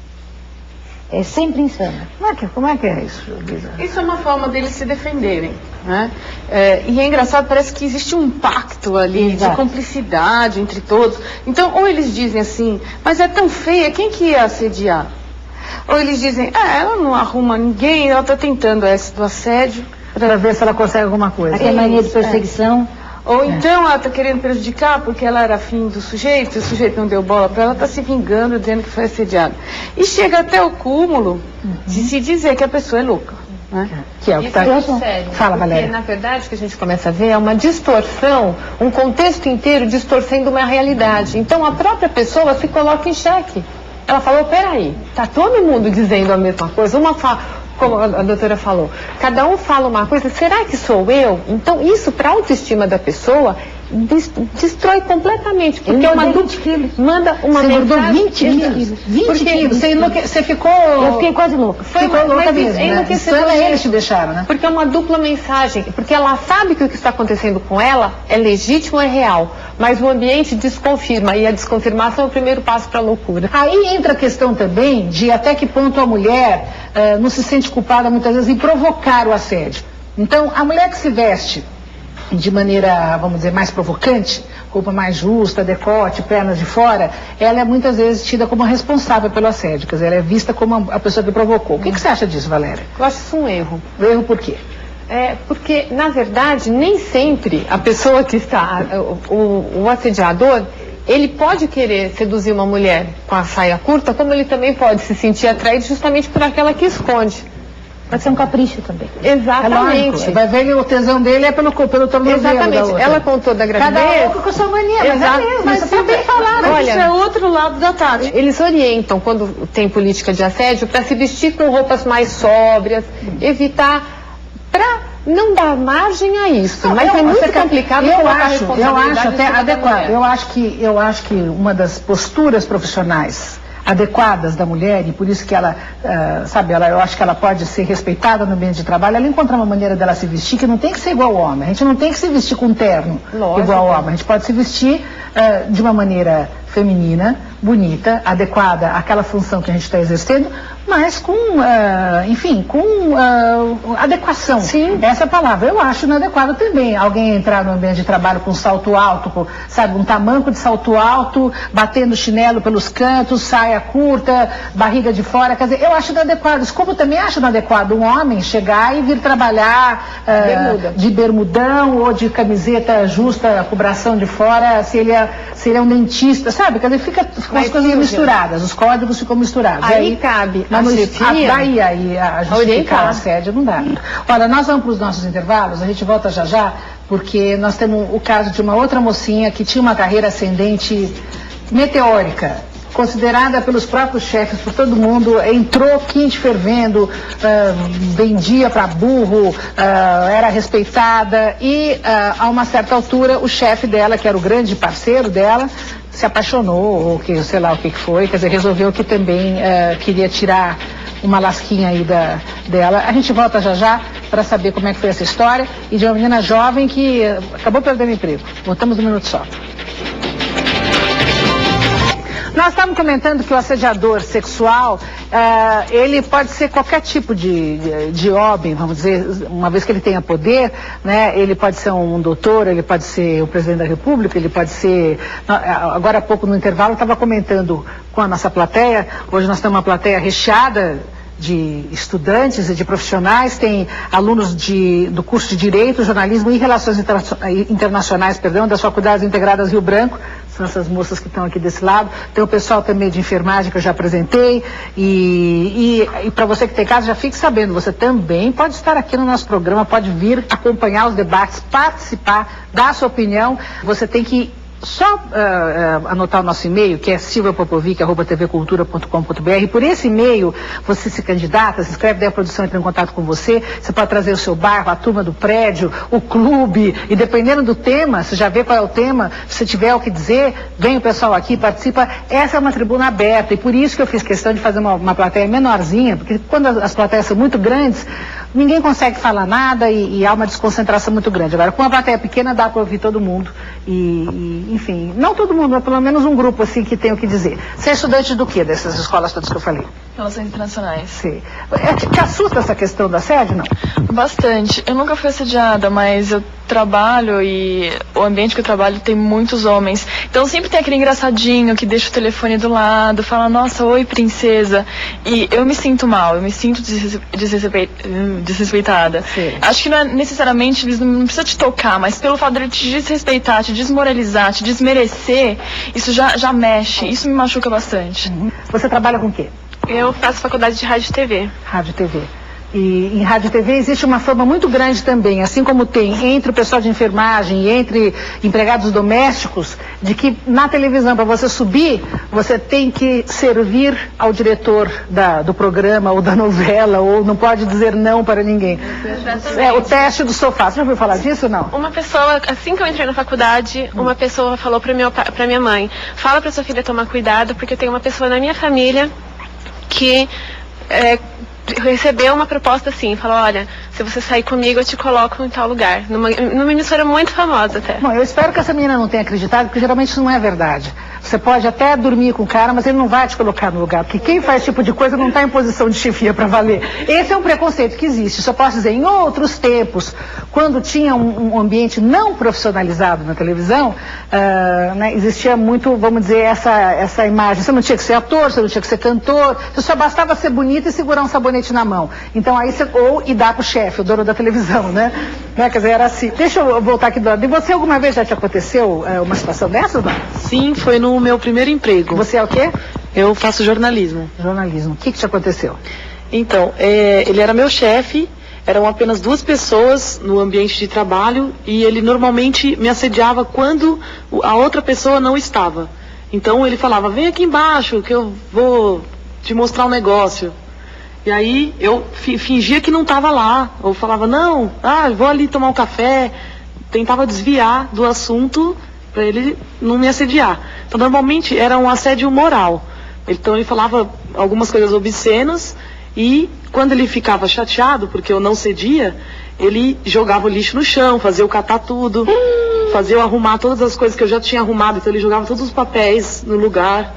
É sempre insana. Como é que é isso, Luísa? Isso é uma forma deles se defenderem, né? E é engraçado, parece que existe um pacto ali de cumplicidade entre todos. Então, ou eles dizem assim, mas é tão feia, quem que ia assediar? Ou eles dizem, ela não arruma ninguém, ela está tentando esse do assédio. Para ver se ela consegue alguma coisa. Aquela mania de perseguição. Ou então ela está querendo prejudicar porque ela era afim do sujeito, e o sujeito não deu bola para ela, está se vingando, dizendo que foi assediada. E chega até o cúmulo de se dizer que a pessoa é louca. Né? Que é o que está sério. Fala, Valéria. Porque, na verdade, o que a gente começa a ver é uma distorção, um contexto inteiro distorcendo uma realidade. Então a própria pessoa se coloca em xeque. Ela falou, peraí, tá todo mundo dizendo a mesma coisa, como a doutora falou, cada um fala uma coisa, será que sou eu? Então isso, para a autoestima da pessoa, destrói completamente, porque uma 20 quilos. Manda uma você mensagem... 20 quilos? 20 quilos? Você ficou... Eu fiquei quase louca. Ficou louca mesmo, né? Eles te deixaram, né? Porque é uma dupla mensagem, porque ela sabe que o que está acontecendo com ela é legítimo, é real, mas o ambiente desconfirma, e a desconfirmação é o primeiro passo para a loucura. Aí entra a questão também de até que ponto a mulher não se sente culpada muitas vezes em provocar o assédio. Então, a mulher que se veste de maneira, vamos dizer, mais provocante, roupa mais justa, decote, pernas de fora, ela é muitas vezes tida como responsável pelo assédio, quer dizer, ela é vista como a pessoa que provocou. O que você acha disso, Valéria? Eu acho isso um erro. Um erro por quê? Porque, na verdade, nem sempre a pessoa que está, o assediador, ele pode querer seduzir uma mulher com a saia curta, como ele também pode se sentir atraído justamente por aquela que esconde. Pode ser um capricho também. Exatamente. Vai ver que o tesão dele é pelo tornozelo. Exatamente. Ela contou da gravidez. Cada um com a sua mania, mas é mesmo. Mas você bem falado. Mas isso é outro lado da tática. Eles orientam, quando tem política de assédio, para se vestir com roupas mais sóbrias, evitar, para não dar margem a isso. Mas é muito complicado colocar a responsabilidade. Eu acho até adequado. Eu acho que uma das posturas profissionais adequadas da mulher, e por isso que ela, eu acho que ela pode ser respeitada no ambiente de trabalho, ela encontrar uma maneira dela se vestir que não tem que ser igual ao homem. A gente não tem que se vestir com terno igual ao homem. A gente pode se vestir de uma maneira feminina, bonita, adequada àquela função que a gente está exercendo, mas com adequação. Sim. Essa é a palavra. Eu acho inadequado também alguém entrar no ambiente de trabalho com salto alto, um tamanco de salto alto, batendo chinelo pelos cantos, saia curta, barriga de fora. Quer dizer, eu acho inadequado. Como também acho inadequado um homem chegar e vir trabalhar de bermudão ou de camiseta justa, com o bração de fora, se ele é um dentista, sabe? Quer dizer, fica as coisas misturadas, os códigos ficam misturados. Aí cabe a justificar a assédio não dá. Olha, nós vamos para os nossos intervalos, a gente volta já, porque nós temos o caso de uma outra mocinha que tinha uma carreira ascendente meteórica, considerada pelos próprios chefes, por todo mundo, entrou quente fervendo, vendia para burro, era respeitada e a uma certa altura o chefe dela, que era o grande parceiro dela, se apaixonou, ou que sei lá o que foi, quer dizer, resolveu que também queria tirar uma lasquinha aí dela. A gente volta já para saber como é que foi essa história e de uma menina jovem que acabou perdendo emprego. Voltamos num minuto só. Nós estávamos comentando que o assediador sexual, ele pode ser qualquer tipo de homem, vamos dizer, uma vez que ele tenha poder, né? Ele pode ser um doutor, ele pode ser o presidente da República, ele pode ser... Agora há pouco no intervalo eu estava comentando com a nossa plateia, hoje nós temos uma plateia recheada de estudantes e de profissionais, tem alunos do curso de Direito, Jornalismo e Relações Internacionais, das Faculdades Integradas Rio Branco, são essas moças que estão aqui desse lado, tem o pessoal também de enfermagem que eu já apresentei, e para você que tem casa, já fique sabendo, você também pode estar aqui no nosso programa, pode vir acompanhar os debates, participar, dar a sua opinião, você tem que só anotar o nosso e-mail, que é silviapopovic@tvcultura.com.br. Por esse e-mail você se candidata, se inscreve, daí a produção entra em contato com você. Você pode trazer o seu bairro, a turma do prédio, o clube, e dependendo do tema, você já vê qual é o tema, se você tiver o que dizer, vem o pessoal aqui, participa. Essa é uma tribuna aberta, e por isso que eu fiz questão de fazer uma plateia menorzinha, porque quando as plateias são muito grandes, ninguém consegue falar nada e há uma desconcentração muito grande. Agora, com uma plateia pequena, dá para ouvir todo mundo enfim, não todo mundo, mas pelo menos um grupo assim que tem o que dizer. Você é estudante do quê, dessas escolas todas que eu falei? Relações Internacionais. Sim. Te assusta essa questão do assédio, não? Bastante. Eu nunca fui assediada, mas eu trabalho e o ambiente que eu trabalho tem muitos homens. Então sempre tem aquele engraçadinho que deixa o telefone do lado, fala, nossa, oi, princesa. E eu me sinto mal, eu me sinto desrespeitada. Sim. Acho que não é necessariamente, eles não precisam te tocar, mas pelo fato de ele te desrespeitar, te desmoralizar, te desmerecer, isso já mexe, isso me machuca bastante. Uhum. Você trabalha com o quê? Eu faço faculdade de rádio e TV. Rádio e TV. E em rádio e TV existe uma fama muito grande também, assim como tem entre o pessoal de enfermagem e entre empregados domésticos, de que na televisão, para você subir, você tem que servir ao diretor do programa ou da novela, ou não pode dizer não para ninguém. O teste do sofá. Você já ouviu falar disso ou não? Uma pessoa, assim que eu entrei na faculdade, uma pessoa falou para minha mãe, fala para sua filha tomar cuidado, porque eu tenho uma pessoa na minha família que recebeu uma proposta assim, falou, olha, se você sair comigo eu te coloco em tal lugar, numa emissora muito famosa até. Bom, eu espero que essa menina não tenha acreditado, porque geralmente isso não é verdade. Você pode até dormir com o cara, mas ele não vai te colocar no lugar, porque quem faz esse tipo de coisa não está em posição de chefia para valer. Esse é um preconceito que existe. Só posso dizer, em outros tempos, quando tinha um ambiente não profissionalizado na televisão, existia muito, vamos dizer, essa imagem. Você não tinha que ser ator, você não tinha que ser cantor, você só bastava ser bonita e segurar um sabonete na mão. Então aí e dar pro chefe, o dono da televisão, né? Quer dizer, era assim. Deixa eu voltar aqui do lado. E você alguma vez já te aconteceu uma situação dessa, não? Sim, foi no meu primeiro emprego. Você é o quê? Eu faço jornalismo. Jornalismo. O que te aconteceu? Então, ele era meu chefe, eram apenas 2 pessoas no ambiente de trabalho e ele normalmente me assediava quando a outra pessoa não estava. Então ele falava, vem aqui embaixo que eu vou te mostrar um negócio. E aí eu fingia que não estava lá, ou falava, não, eu vou ali tomar um café, tentava desviar do assunto para ele não me assediar. Então normalmente era um assédio moral, Então ele falava algumas coisas obscenas e quando ele ficava chateado, porque eu não cedia, ele jogava o lixo no chão, fazia eu catar tudo, fazia eu arrumar todas as coisas que eu já tinha arrumado, então ele jogava todos os papéis no lugar.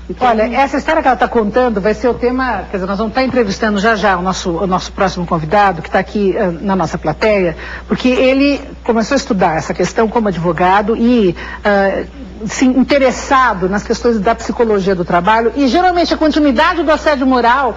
Então... Olha, essa história que ela está contando vai ser o tema, quer dizer, nós vamos estar entrevistando já o nosso próximo convidado, que está aqui na nossa plateia, porque ele começou a estudar essa questão como advogado e se interessado nas questões da psicologia do trabalho, e geralmente a continuidade do assédio moral,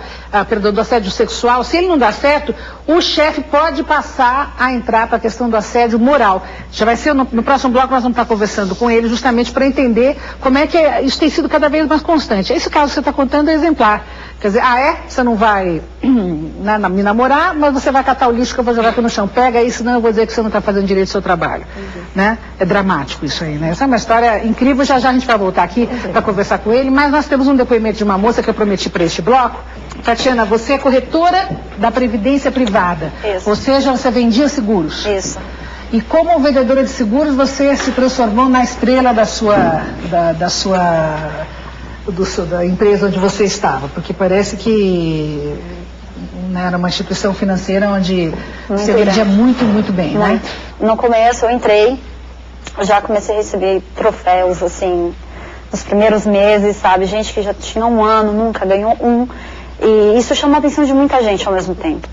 do assédio sexual, se ele não dá certo, o chefe pode passar a entrar para a questão do assédio moral. Já vai ser no próximo bloco, nós vamos estar conversando com ele justamente para entender como é que isso tem sido cada vez mais constante. Esse caso que você está contando é exemplar. Quer dizer, você não vai me namorar, mas você vai catar o lixo que eu vou jogar aqui no chão. Pega aí, senão eu vou dizer que você não está fazendo direito do seu trabalho. Né? É dramático isso aí, né? Essa é uma história incrível, já a gente vai voltar aqui para conversar com ele, mas nós temos um depoimento de uma moça que eu prometi para este bloco. Tatiana, você é corretora da Previdência Privada. Isso. Ou seja, você vendia seguros. Isso. E como vendedora de seguros, você se transformou na estrela da empresa onde você estava, porque parece que era uma instituição financeira onde você vendia muito bem, né? No começo eu entrei, já comecei a receber troféus, assim, nos primeiros meses, sabe? Gente que já tinha 1 ano, nunca ganhou um. E isso chamou a atenção de muita gente ao mesmo tempo.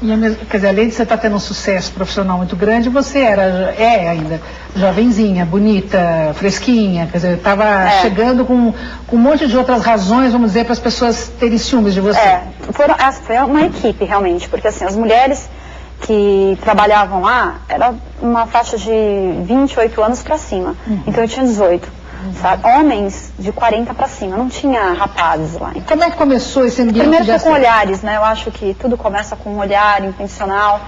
Quer dizer, além de você estar tendo um sucesso profissional muito grande, você é ainda jovenzinha, bonita, fresquinha, quer dizer, estava chegando com um monte de outras razões, vamos dizer, para as pessoas terem ciúmes de você. Foi uma equipe realmente, porque assim, as mulheres que trabalhavam lá, era uma faixa de 28 anos para cima, então eu tinha 18. Sabe? Homens de 40 para cima, não tinha rapazes lá. Como é que começou esse ambiente? Primeiro foi com olhares, né? Eu acho que tudo começa com um olhar intencional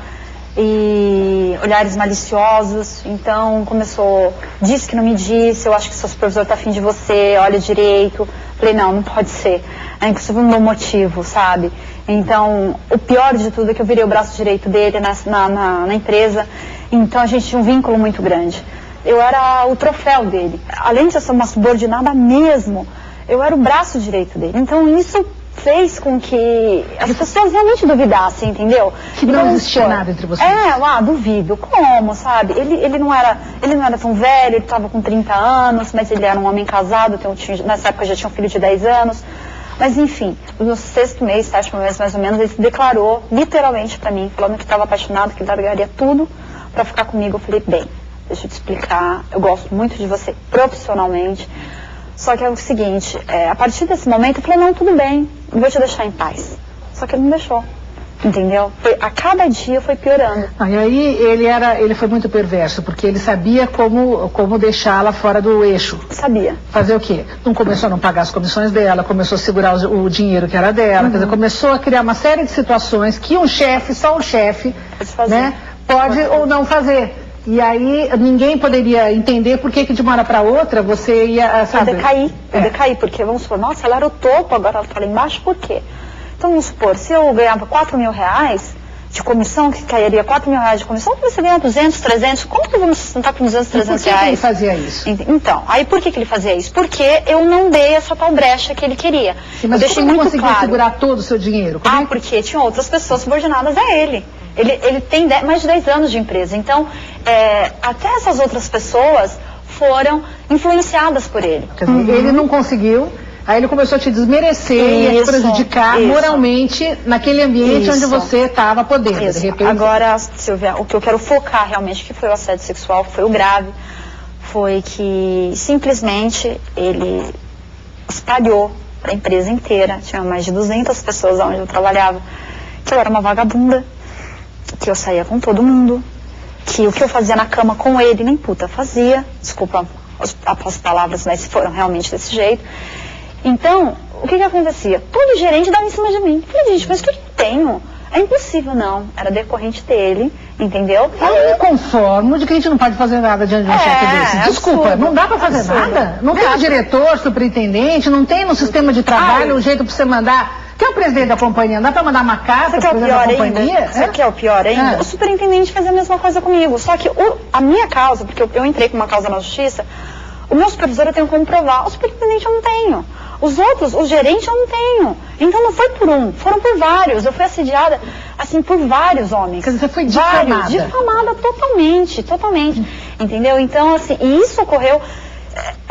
e olhares maliciosos. Então começou, disse que não me disse, eu acho que seu supervisor tá afim de você, olha direito. Falei, não pode ser. É impossível um bom motivo, sabe? Então, o pior de tudo é que eu virei o braço direito dele na empresa. Então a gente tinha um vínculo muito grande. Eu era o troféu dele. Além de eu ser uma subordinada mesmo, eu era o braço direito dele. Então isso fez com que as pessoas realmente duvidassem, entendeu? Que não existia nada entre vocês. Duvido. Como, sabe? Ele não era tão velho, ele estava com 30 anos, mas ele era um homem casado, nessa época já tinha um filho de 10 anos. Mas enfim, no 6º mês, 7º mês mais ou menos, ele se declarou literalmente pra mim, falando que estava apaixonado, que largaria tudo pra ficar comigo. Eu falei, bem, deixa eu te explicar, eu gosto muito de você profissionalmente, só que é o seguinte, a partir desse momento eu falei, não, tudo bem, eu vou te deixar em paz. Só que ele não deixou, entendeu? A cada dia foi piorando. E aí ele foi muito perverso, porque ele sabia como deixá-la fora do eixo. Sabia. Fazer o quê? Não começou a não pagar as comissões dela, começou a segurar o dinheiro que era dela, quer dizer, começou a criar uma série de situações que só um chefe, né, pode ou não fazer. E aí ninguém poderia entender por que de uma hora para outra você ia, sabe? Eu decaí, porque vamos supor, nossa, ela era o topo, agora ela está lá embaixo, por quê? Então vamos supor, se eu ganhava R$4.000 de comissão, que cairia R$4.000 de comissão, como você ganha 200, 300, como que vamos sustentar com 200, 300 reais? Por que ele fazia isso? Então, aí por que ele fazia isso? Porque eu não dei essa tal brecha que ele queria. Sim, mas eu deixei muito claro. Conseguiu segurar todo o seu dinheiro? Porque tinham outras pessoas subordinadas a ele. Ele tem mais de 10 anos de empresa, então até essas outras pessoas foram influenciadas por ele. Quer dizer, ele não conseguiu, aí ele começou a te desmerecer e a te prejudicar moralmente naquele ambiente onde você estava podendo. De repente... Agora, Silvia, o que eu quero focar realmente, que foi o assédio sexual, foi o grave, foi que simplesmente ele espalhou para a empresa inteira, tinha mais de 200 pessoas onde eu trabalhava, que eu era uma vagabunda, que eu saía com todo mundo, que o que eu fazia na cama com ele, nem puta fazia, desculpa as palavras, mas foram realmente desse jeito. Então, o que acontecia? Todo gerente dava em cima de mim. Eu falei, gente, mas o que eu tenho? É impossível, não. Era decorrente dele, entendeu? Eu me conformo de que a gente não pode fazer nada diante de um chefe desse. Desculpa, absurdo, não dá pra fazer nada? Não tem diretor, superintendente, não tem no sistema de trabalho um jeito pra você mandar... Quem é o presidente da companhia? Não dá pra mandar uma carta pro presidente da companhia? Sabe o que é o pior ainda? O superintendente fazia a mesma coisa comigo. Só que a minha causa, porque eu entrei com uma causa na justiça, O meu supervisor eu tenho como provar, o superintendente eu não tenho. Os outros, o gerente eu não tenho. Então não foi por um, foram por vários. Eu fui assediada, assim, por vários homens. Quer dizer, você foi difamada. Vários, difamada totalmente, totalmente. Entendeu? Então, assim, e isso ocorreu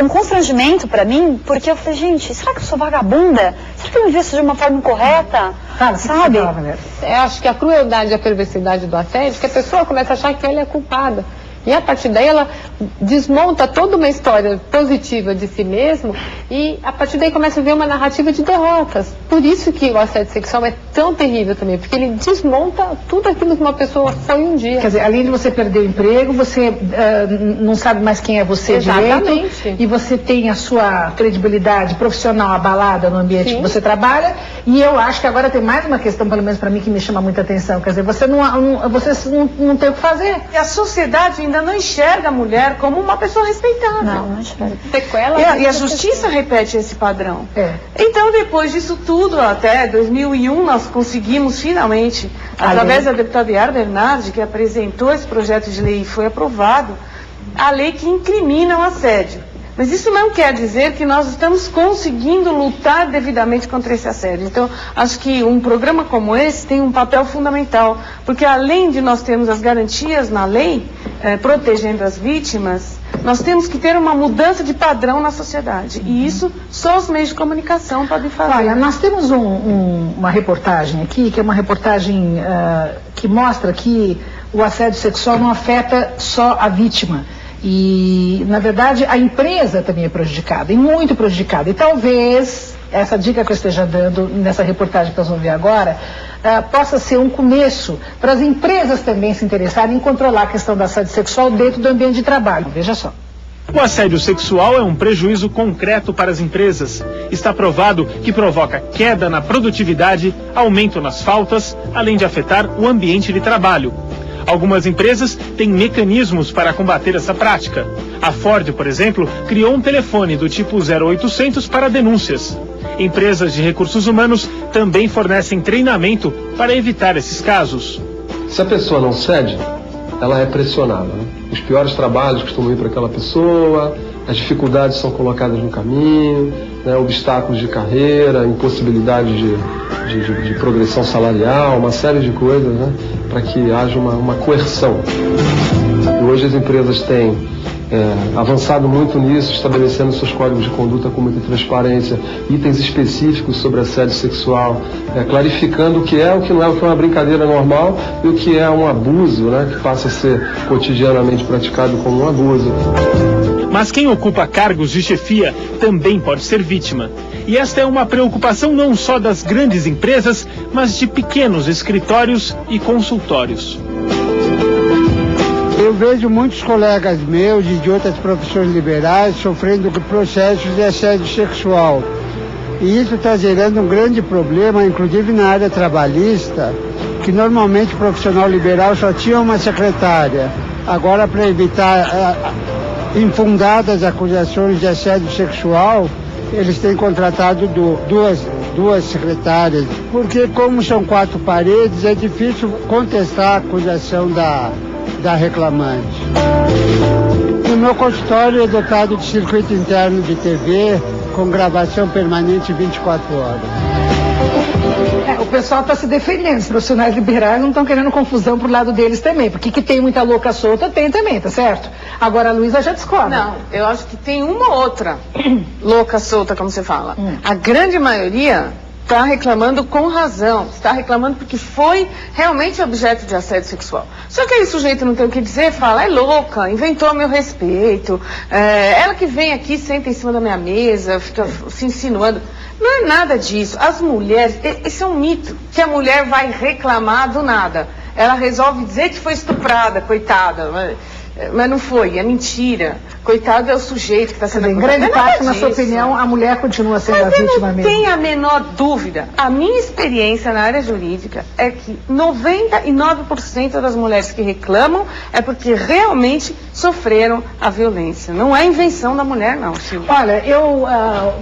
um constrangimento pra mim, porque eu falei, gente, será que eu sou vagabunda? Será que eu me visto de uma forma incorreta? Sabe? Eu acho que a crueldade e a perversidade do assédio, que a pessoa começa a achar que ela é culpada. E a partir daí ela desmonta toda uma história positiva de si mesmo e a partir daí começa a ver uma narrativa de derrotas. Por isso que o assédio sexual é tão terrível também, porque ele desmonta tudo aquilo que uma pessoa foi um dia. Quer dizer, além de você perder o emprego, você não sabe mais quem é você. Exatamente. Direito, e você tem a sua credibilidade profissional abalada no ambiente Sim. que você trabalha. E eu acho que agora tem mais uma questão, pelo menos para mim, que me chama muita atenção. Quer dizer, você não tem o que fazer. E a sociedade ainda não enxerga a mulher como uma pessoa respeitável. Não enxerga. Sequela E a justiça repete esse padrão. É. Então, depois disso tudo, até 2001, nós conseguimos finalmente, através da deputada Yara Bernardi, que apresentou esse projeto de lei e foi aprovado, a lei que incrimina o assédio. Mas isso não quer dizer que nós estamos conseguindo lutar devidamente contra esse assédio. Então, acho que um programa como esse tem um papel fundamental, porque além de nós termos as garantias na lei, protegendo as vítimas, nós temos que ter uma mudança de padrão na sociedade. E isso só os meios de comunicação podem fazer. Olha, nós temos uma reportagem aqui, que é uma reportagem que mostra que o assédio sexual não afeta só a vítima. E, na verdade, a empresa também é prejudicada, e muito prejudicada. E talvez essa dica que eu esteja dando nessa reportagem que nós vamos ver agora possa ser um começo para as empresas também se interessarem em controlar a questão do assédio sexual dentro do ambiente de trabalho. Veja só. O assédio sexual é um prejuízo concreto para as empresas. Está provado que provoca queda na produtividade, aumento nas faltas, além de afetar o ambiente de trabalho. Algumas empresas têm mecanismos para combater essa prática. A Ford, por exemplo, criou um telefone do tipo 0800 para denúncias. Empresas de recursos humanos também fornecem treinamento para evitar esses casos. Se a pessoa não cede, ela é pressionada, né? Os piores trabalhos costumam ir para aquela pessoa, as dificuldades são colocadas no caminho, né? Obstáculos de carreira, impossibilidade de progressão salarial, uma série de coisas, né? Para que haja uma coerção. E hoje as empresas têm avançado muito nisso, estabelecendo seus códigos de conduta com muita transparência, itens específicos sobre assédio sexual, clarificando o que é, o que não é, o que é uma brincadeira normal e o que é um abuso, né, que passa a ser cotidianamente praticado como um abuso. Mas quem ocupa cargos de chefia também pode ser vítima. E esta é uma preocupação não só das grandes empresas, mas de pequenos escritórios e consultórios. Eu vejo muitos colegas meus e de outras profissões liberais sofrendo processos de assédio sexual. E isso está gerando um grande problema, inclusive na área trabalhista, que normalmente o profissional liberal só tinha uma secretária. Agora, para evitar infundadas acusações de assédio sexual, eles têm contratado duas secretárias, porque como são 4 paredes, é difícil contestar a acusação da reclamante. O meu consultório é dotado de circuito interno de TV, com gravação permanente 24 horas. O pessoal está se defendendo, os profissionais liberais não estão querendo confusão pro lado deles também, porque que tem muita louca solta, tem também, tá certo? Agora a Luísa já discorda. Não, eu acho que tem uma outra louca solta, como você fala. A grande maioria está reclamando com razão, está reclamando porque foi realmente objeto de assédio sexual. Só que aí o sujeito não tem o que dizer, fala, é louca, inventou meu respeito, ela que vem aqui, senta em cima da minha mesa, fica se insinuando. Não é nada disso. As mulheres, esse é um mito, que a mulher vai reclamar do nada. Ela resolve dizer que foi estuprada, coitada, mas não foi, é mentira. Coitado é o sujeito que está sendo acusado. Em grande parte, na sua opinião, a mulher continua sendo a vítima mesmo. Não tem a menor dúvida. A minha experiência na área jurídica é que 99% das mulheres que reclamam é porque realmente sofreram a violência. Não é invenção da mulher, não, Silvia. Olha, eu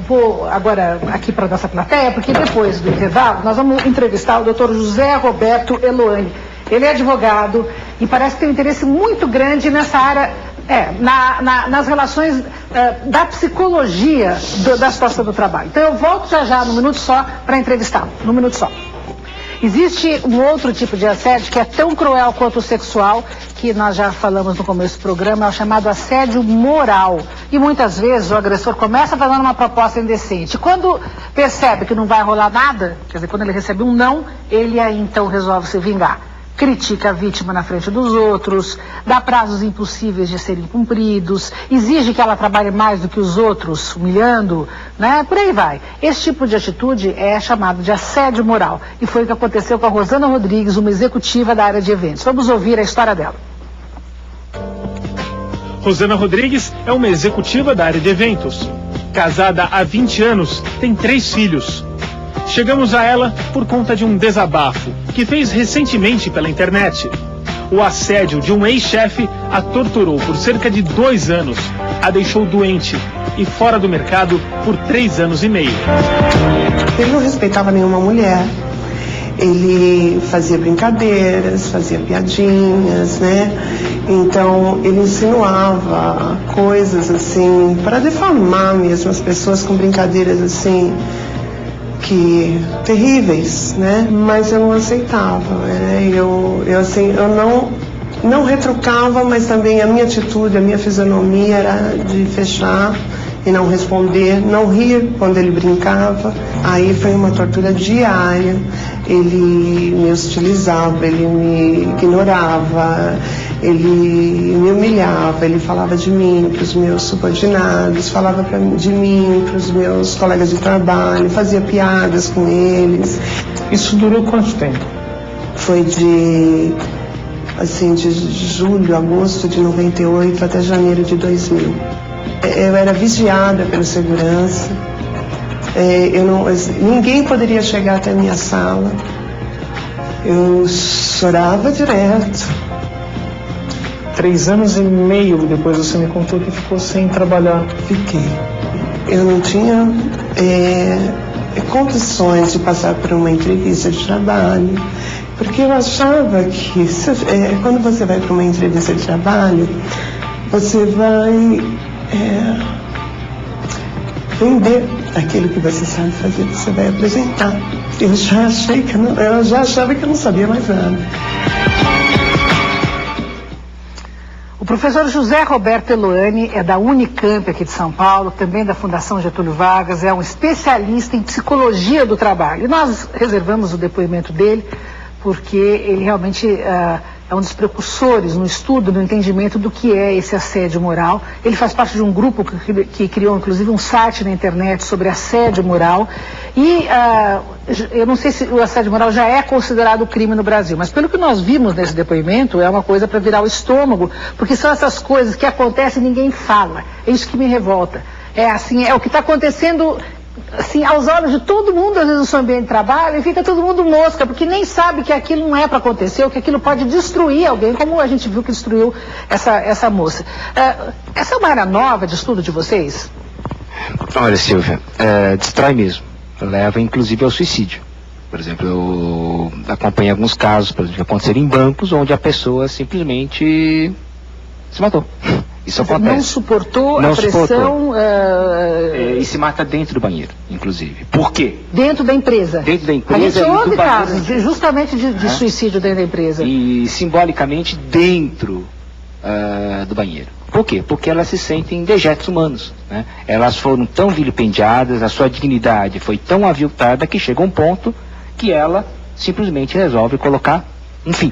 vou agora aqui para a nossa plateia, porque depois do intervalo nós vamos entrevistar o Dr. José Roberto Eloane. Ele é advogado e parece ter um interesse muito grande nessa área nas relações da psicologia da situação do trabalho. Então eu volto já no Minuto Só para entrevistá-lo, no Minuto Só. Existe um outro tipo de assédio que é tão cruel quanto o sexual, que nós já falamos no começo do programa, é o chamado assédio moral. E muitas vezes o agressor começa fazendo uma proposta indecente. Quando percebe que não vai rolar nada, quer dizer, quando ele recebe um não, ele aí então resolve se vingar. Critica a vítima na frente dos outros, dá prazos impossíveis de serem cumpridos, exige que ela trabalhe mais do que os outros, humilhando, né? Por aí vai. Esse tipo de atitude é chamado de assédio moral. E foi o que aconteceu com a Rosana Rodrigues, uma executiva da área de eventos. Vamos ouvir a história dela. Rosana Rodrigues é uma executiva da área de eventos. Casada há 20 anos, tem 3 filhos. Chegamos a ela por conta de um desabafo que fez recentemente pela internet. O assédio de um ex-chefe a torturou por cerca de 2 anos, a deixou doente e fora do mercado por 3 anos e meio. Ele não respeitava nenhuma mulher. Ele fazia brincadeiras, fazia piadinhas, né? Então ele insinuava coisas assim para defamar mesmo as pessoas com brincadeiras assim que terríveis, né? Mas eu não aceitava, né? Eu não retrucava, mas também a minha atitude, a minha fisionomia era de fechar e não responder, não rir quando ele brincava. Aí foi uma tortura diária. Ele me hostilizava, ele me ignorava, ele me humilhava, ele falava de mim para os meus subordinados, falava de mim para os meus colegas de trabalho, fazia piadas com eles. Isso durou quanto tempo? Foi de julho, agosto de 98 até janeiro de 2000. Eu era vigiada pelo segurança. Ninguém poderia chegar até a minha sala. Eu chorava direto. 3 anos e meio depois você me contou que ficou sem trabalhar. Fiquei. Eu não tinha condições de passar por uma entrevista de trabalho, porque eu achava que quando você vai para uma entrevista de trabalho, você vai vender aquilo que você sabe fazer, você vai apresentar. Eu já achava que eu não sabia mais nada. O professor José Roberto Eloane é da Unicamp aqui de São Paulo, também da Fundação Getúlio Vargas, é um especialista em psicologia do trabalho. E nós reservamos o depoimento dele porque ele realmente é um dos precursores no estudo, no entendimento do que é esse assédio moral. Ele faz parte de um grupo que criou, inclusive, um site na internet sobre assédio moral. E eu não sei se o assédio moral já é considerado crime no Brasil, mas pelo que nós vimos nesse depoimento, é uma coisa para virar o estômago, porque são essas coisas que acontecem e ninguém fala. É isso que me revolta. É o que está acontecendo assim, aos olhos de todo mundo, às vezes, no seu ambiente de trabalho, e fica todo mundo mosca, porque nem sabe que aquilo não é para acontecer, ou que aquilo pode destruir alguém, como a gente viu que destruiu essa moça. Essa é uma área nova de estudo de vocês? Olha, Silvia, destrói mesmo. Leva, inclusive, ao suicídio. Por exemplo, eu acompanhei alguns casos, por exemplo, que aconteceram em bancos, onde a pessoa simplesmente se matou. Isso acontece. Não suportou a pressão... E se mata dentro do banheiro, inclusive. Por quê? Dentro da empresa. Dentro da empresa. A gente ouve casos justamente de suicídio dentro da empresa. E simbolicamente dentro do banheiro. Por quê? Porque elas se sentem dejetos humanos, né? Elas foram tão vilipendiadas, a sua dignidade foi tão aviltada que chega um ponto que ela simplesmente resolve colocar um fim,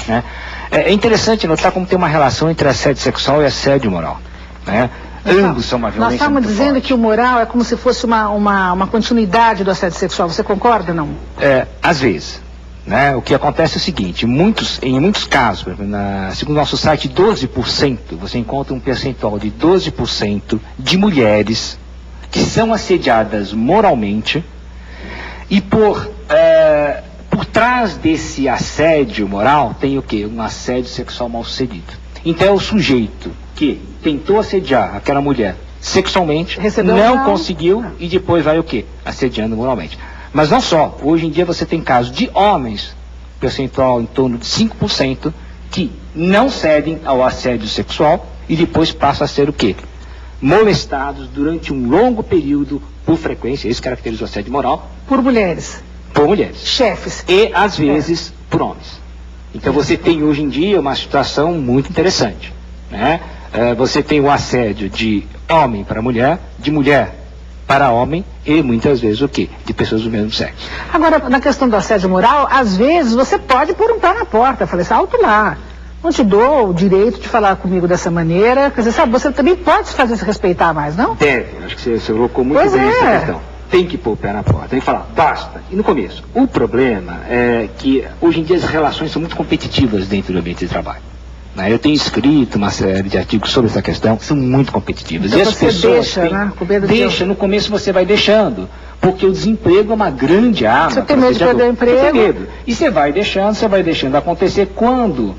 né? É interessante notar como tem uma relação entre assédio sexual e assédio moral, né? Ambos são uma violência. Nós estamos dizendo que o moral é como se fosse uma continuidade do assédio sexual. Você concorda, não? Às vezes, né? O que acontece é o seguinte, em muitos casos, por exemplo, segundo o nosso site, 12%, você encontra um percentual de 12% de mulheres que são assediadas moralmente e por trás desse assédio moral tem o quê? Um assédio sexual mal sucedido. Então é o sujeito que tentou assediar aquela mulher sexualmente, não conseguiu e depois vai o quê? Assediando moralmente. Mas não só, hoje em dia você tem casos de homens, percentual em torno de 5%, que não cedem ao assédio sexual, e depois passam a ser o quê? Molestados durante um longo período, por frequência, isso caracteriza o assédio moral. Por mulheres. Por mulheres. Chefes. E, às vezes, por homens. Então você tem hoje em dia uma situação muito interessante, né? Você tem o assédio de homem para mulher, de mulher para homem e muitas vezes o quê? De pessoas do mesmo sexo. Agora, na questão do assédio moral, às vezes você pode pôr um pé na porta, falar assim, alto lá, não te dou o direito de falar comigo dessa maneira, quer dizer, sabe, você também pode fazer se respeitar mais, não? Deve, acho que você colocou muito bem essa questão. Tem que pôr o pé na porta, tem que falar, basta. E no começo, o problema é que hoje em dia as relações são muito competitivas dentro do ambiente de trabalho. Eu tenho escrito uma série de artigos sobre essa questão, que são muito competitivas. Então e as pessoas deixa, né? Deixa, no começo você vai deixando, porque o desemprego é uma grande arma. Você tem medo de perder o emprego. E você vai deixando acontecer. Quando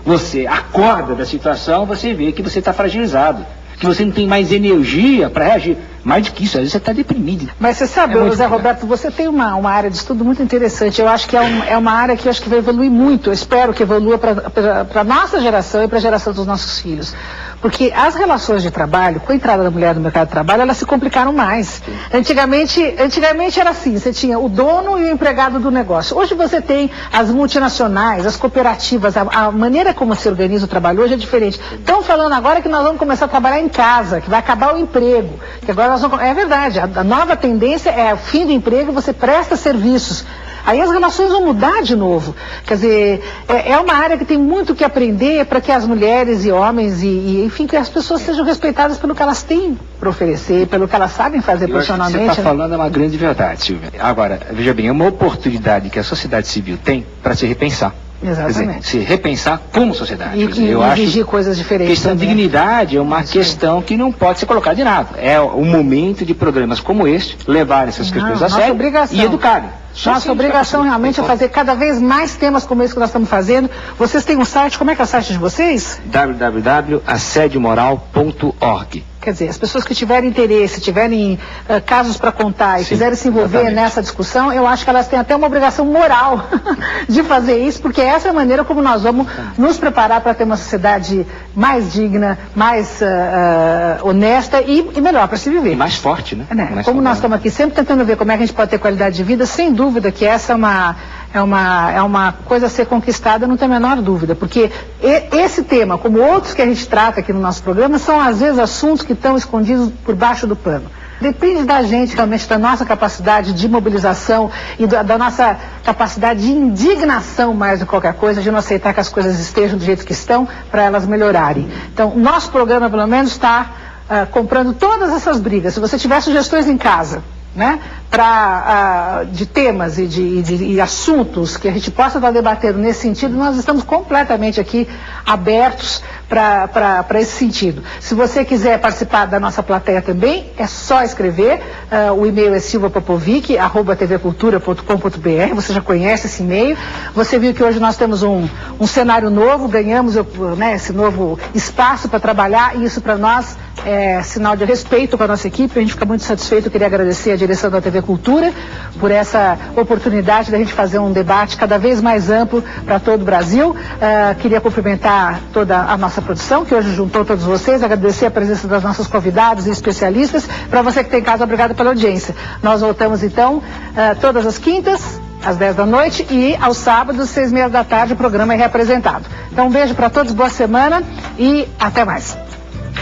você acorda da situação, você vê que você está fragilizado, que você não tem mais energia para reagir. Mais do que isso, às vezes você está deprimido. Mas você sabe, Zé Roberto, você tem uma área de estudo muito interessante. Eu acho que é uma área que eu acho que vai evoluir muito. Eu espero que evolua para a nossa geração e para a geração dos nossos filhos. Porque as relações de trabalho, com a entrada da mulher no mercado de trabalho, elas se complicaram mais. Antigamente era assim, você tinha o dono e o empregado do negócio. Hoje você tem as multinacionais, as cooperativas, a maneira como se organiza o trabalho hoje é diferente. Estão falando agora que nós vamos começar a trabalhar em casa, que vai acabar o emprego, que agora é verdade, a nova tendência é o fim do emprego, você presta serviços. Aí as relações vão mudar de novo. Quer dizer, é uma área que tem muito que aprender para que as mulheres e homens enfim, que as pessoas sejam respeitadas pelo que elas têm para oferecer, pelo que elas sabem fazer profissionalmente. O que você está falando é uma grande verdade, Silvia. Agora, veja bem, é uma oportunidade que a sociedade civil tem para se repensar. Exatamente. Quer dizer, se repensar como sociedade. E exigir coisas diferentes. A questão de dignidade é uma questão que não pode ser colocada de nada. É o momento de programas como este levar essas questões a sério e educarem. Nossa obrigação realmente é fazer cada vez mais temas como esse que nós estamos fazendo. Vocês têm um site, como é que é o site de vocês? www.assediomoral.org. Quer dizer, as pessoas que tiverem interesse, tiverem casos para contar e quiserem se envolver nessa discussão, eu acho que elas têm até uma obrigação moral de fazer isso, porque essa é a maneira como nós vamos nos preparar para ter uma sociedade mais digna, mais honesta e melhor para se viver. E mais forte, né? Como nós estamos aqui sempre tentando ver como é que a gente pode ter qualidade de vida, sem dúvida que essa é uma coisa a ser conquistada, não tem a menor dúvida, porque esse tema, como outros que a gente trata aqui no nosso programa, são às vezes assuntos que estão escondidos por baixo do pano. Depende da gente, realmente, da nossa capacidade de mobilização e da nossa capacidade de indignação mais do que qualquer coisa, de não aceitar que as coisas estejam do jeito que estão, para elas melhorarem. Então, nosso programa, pelo menos, está comprando todas essas brigas. Se você tiver sugestões em casa, né, de temas e de assuntos que a gente possa estar debatendo nesse sentido, nós estamos completamente aqui abertos para esse sentido. Se você quiser participar da nossa plateia também, é só escrever, o e-mail é silvapopovic@tvcultura.com.br, você já conhece esse e-mail. Você viu que hoje nós temos um cenário novo, ganhamos esse novo espaço para trabalhar, e isso para nós é sinal de respeito com a nossa equipe. A gente fica muito satisfeito. Eu queria agradecer a direção da TV Cultura por essa oportunidade da gente fazer um debate cada vez mais amplo para todo o Brasil. Queria cumprimentar toda a nossa produção, que hoje juntou todos vocês, agradecer a presença das nossas convidados e especialistas. Para você que tem em casa, obrigado pela audiência. Nós voltamos então todas as quintas, às 10 da noite, e aos sábados, 6h30 da tarde, o programa é reapresentado. Então um beijo para todos, boa semana e até mais.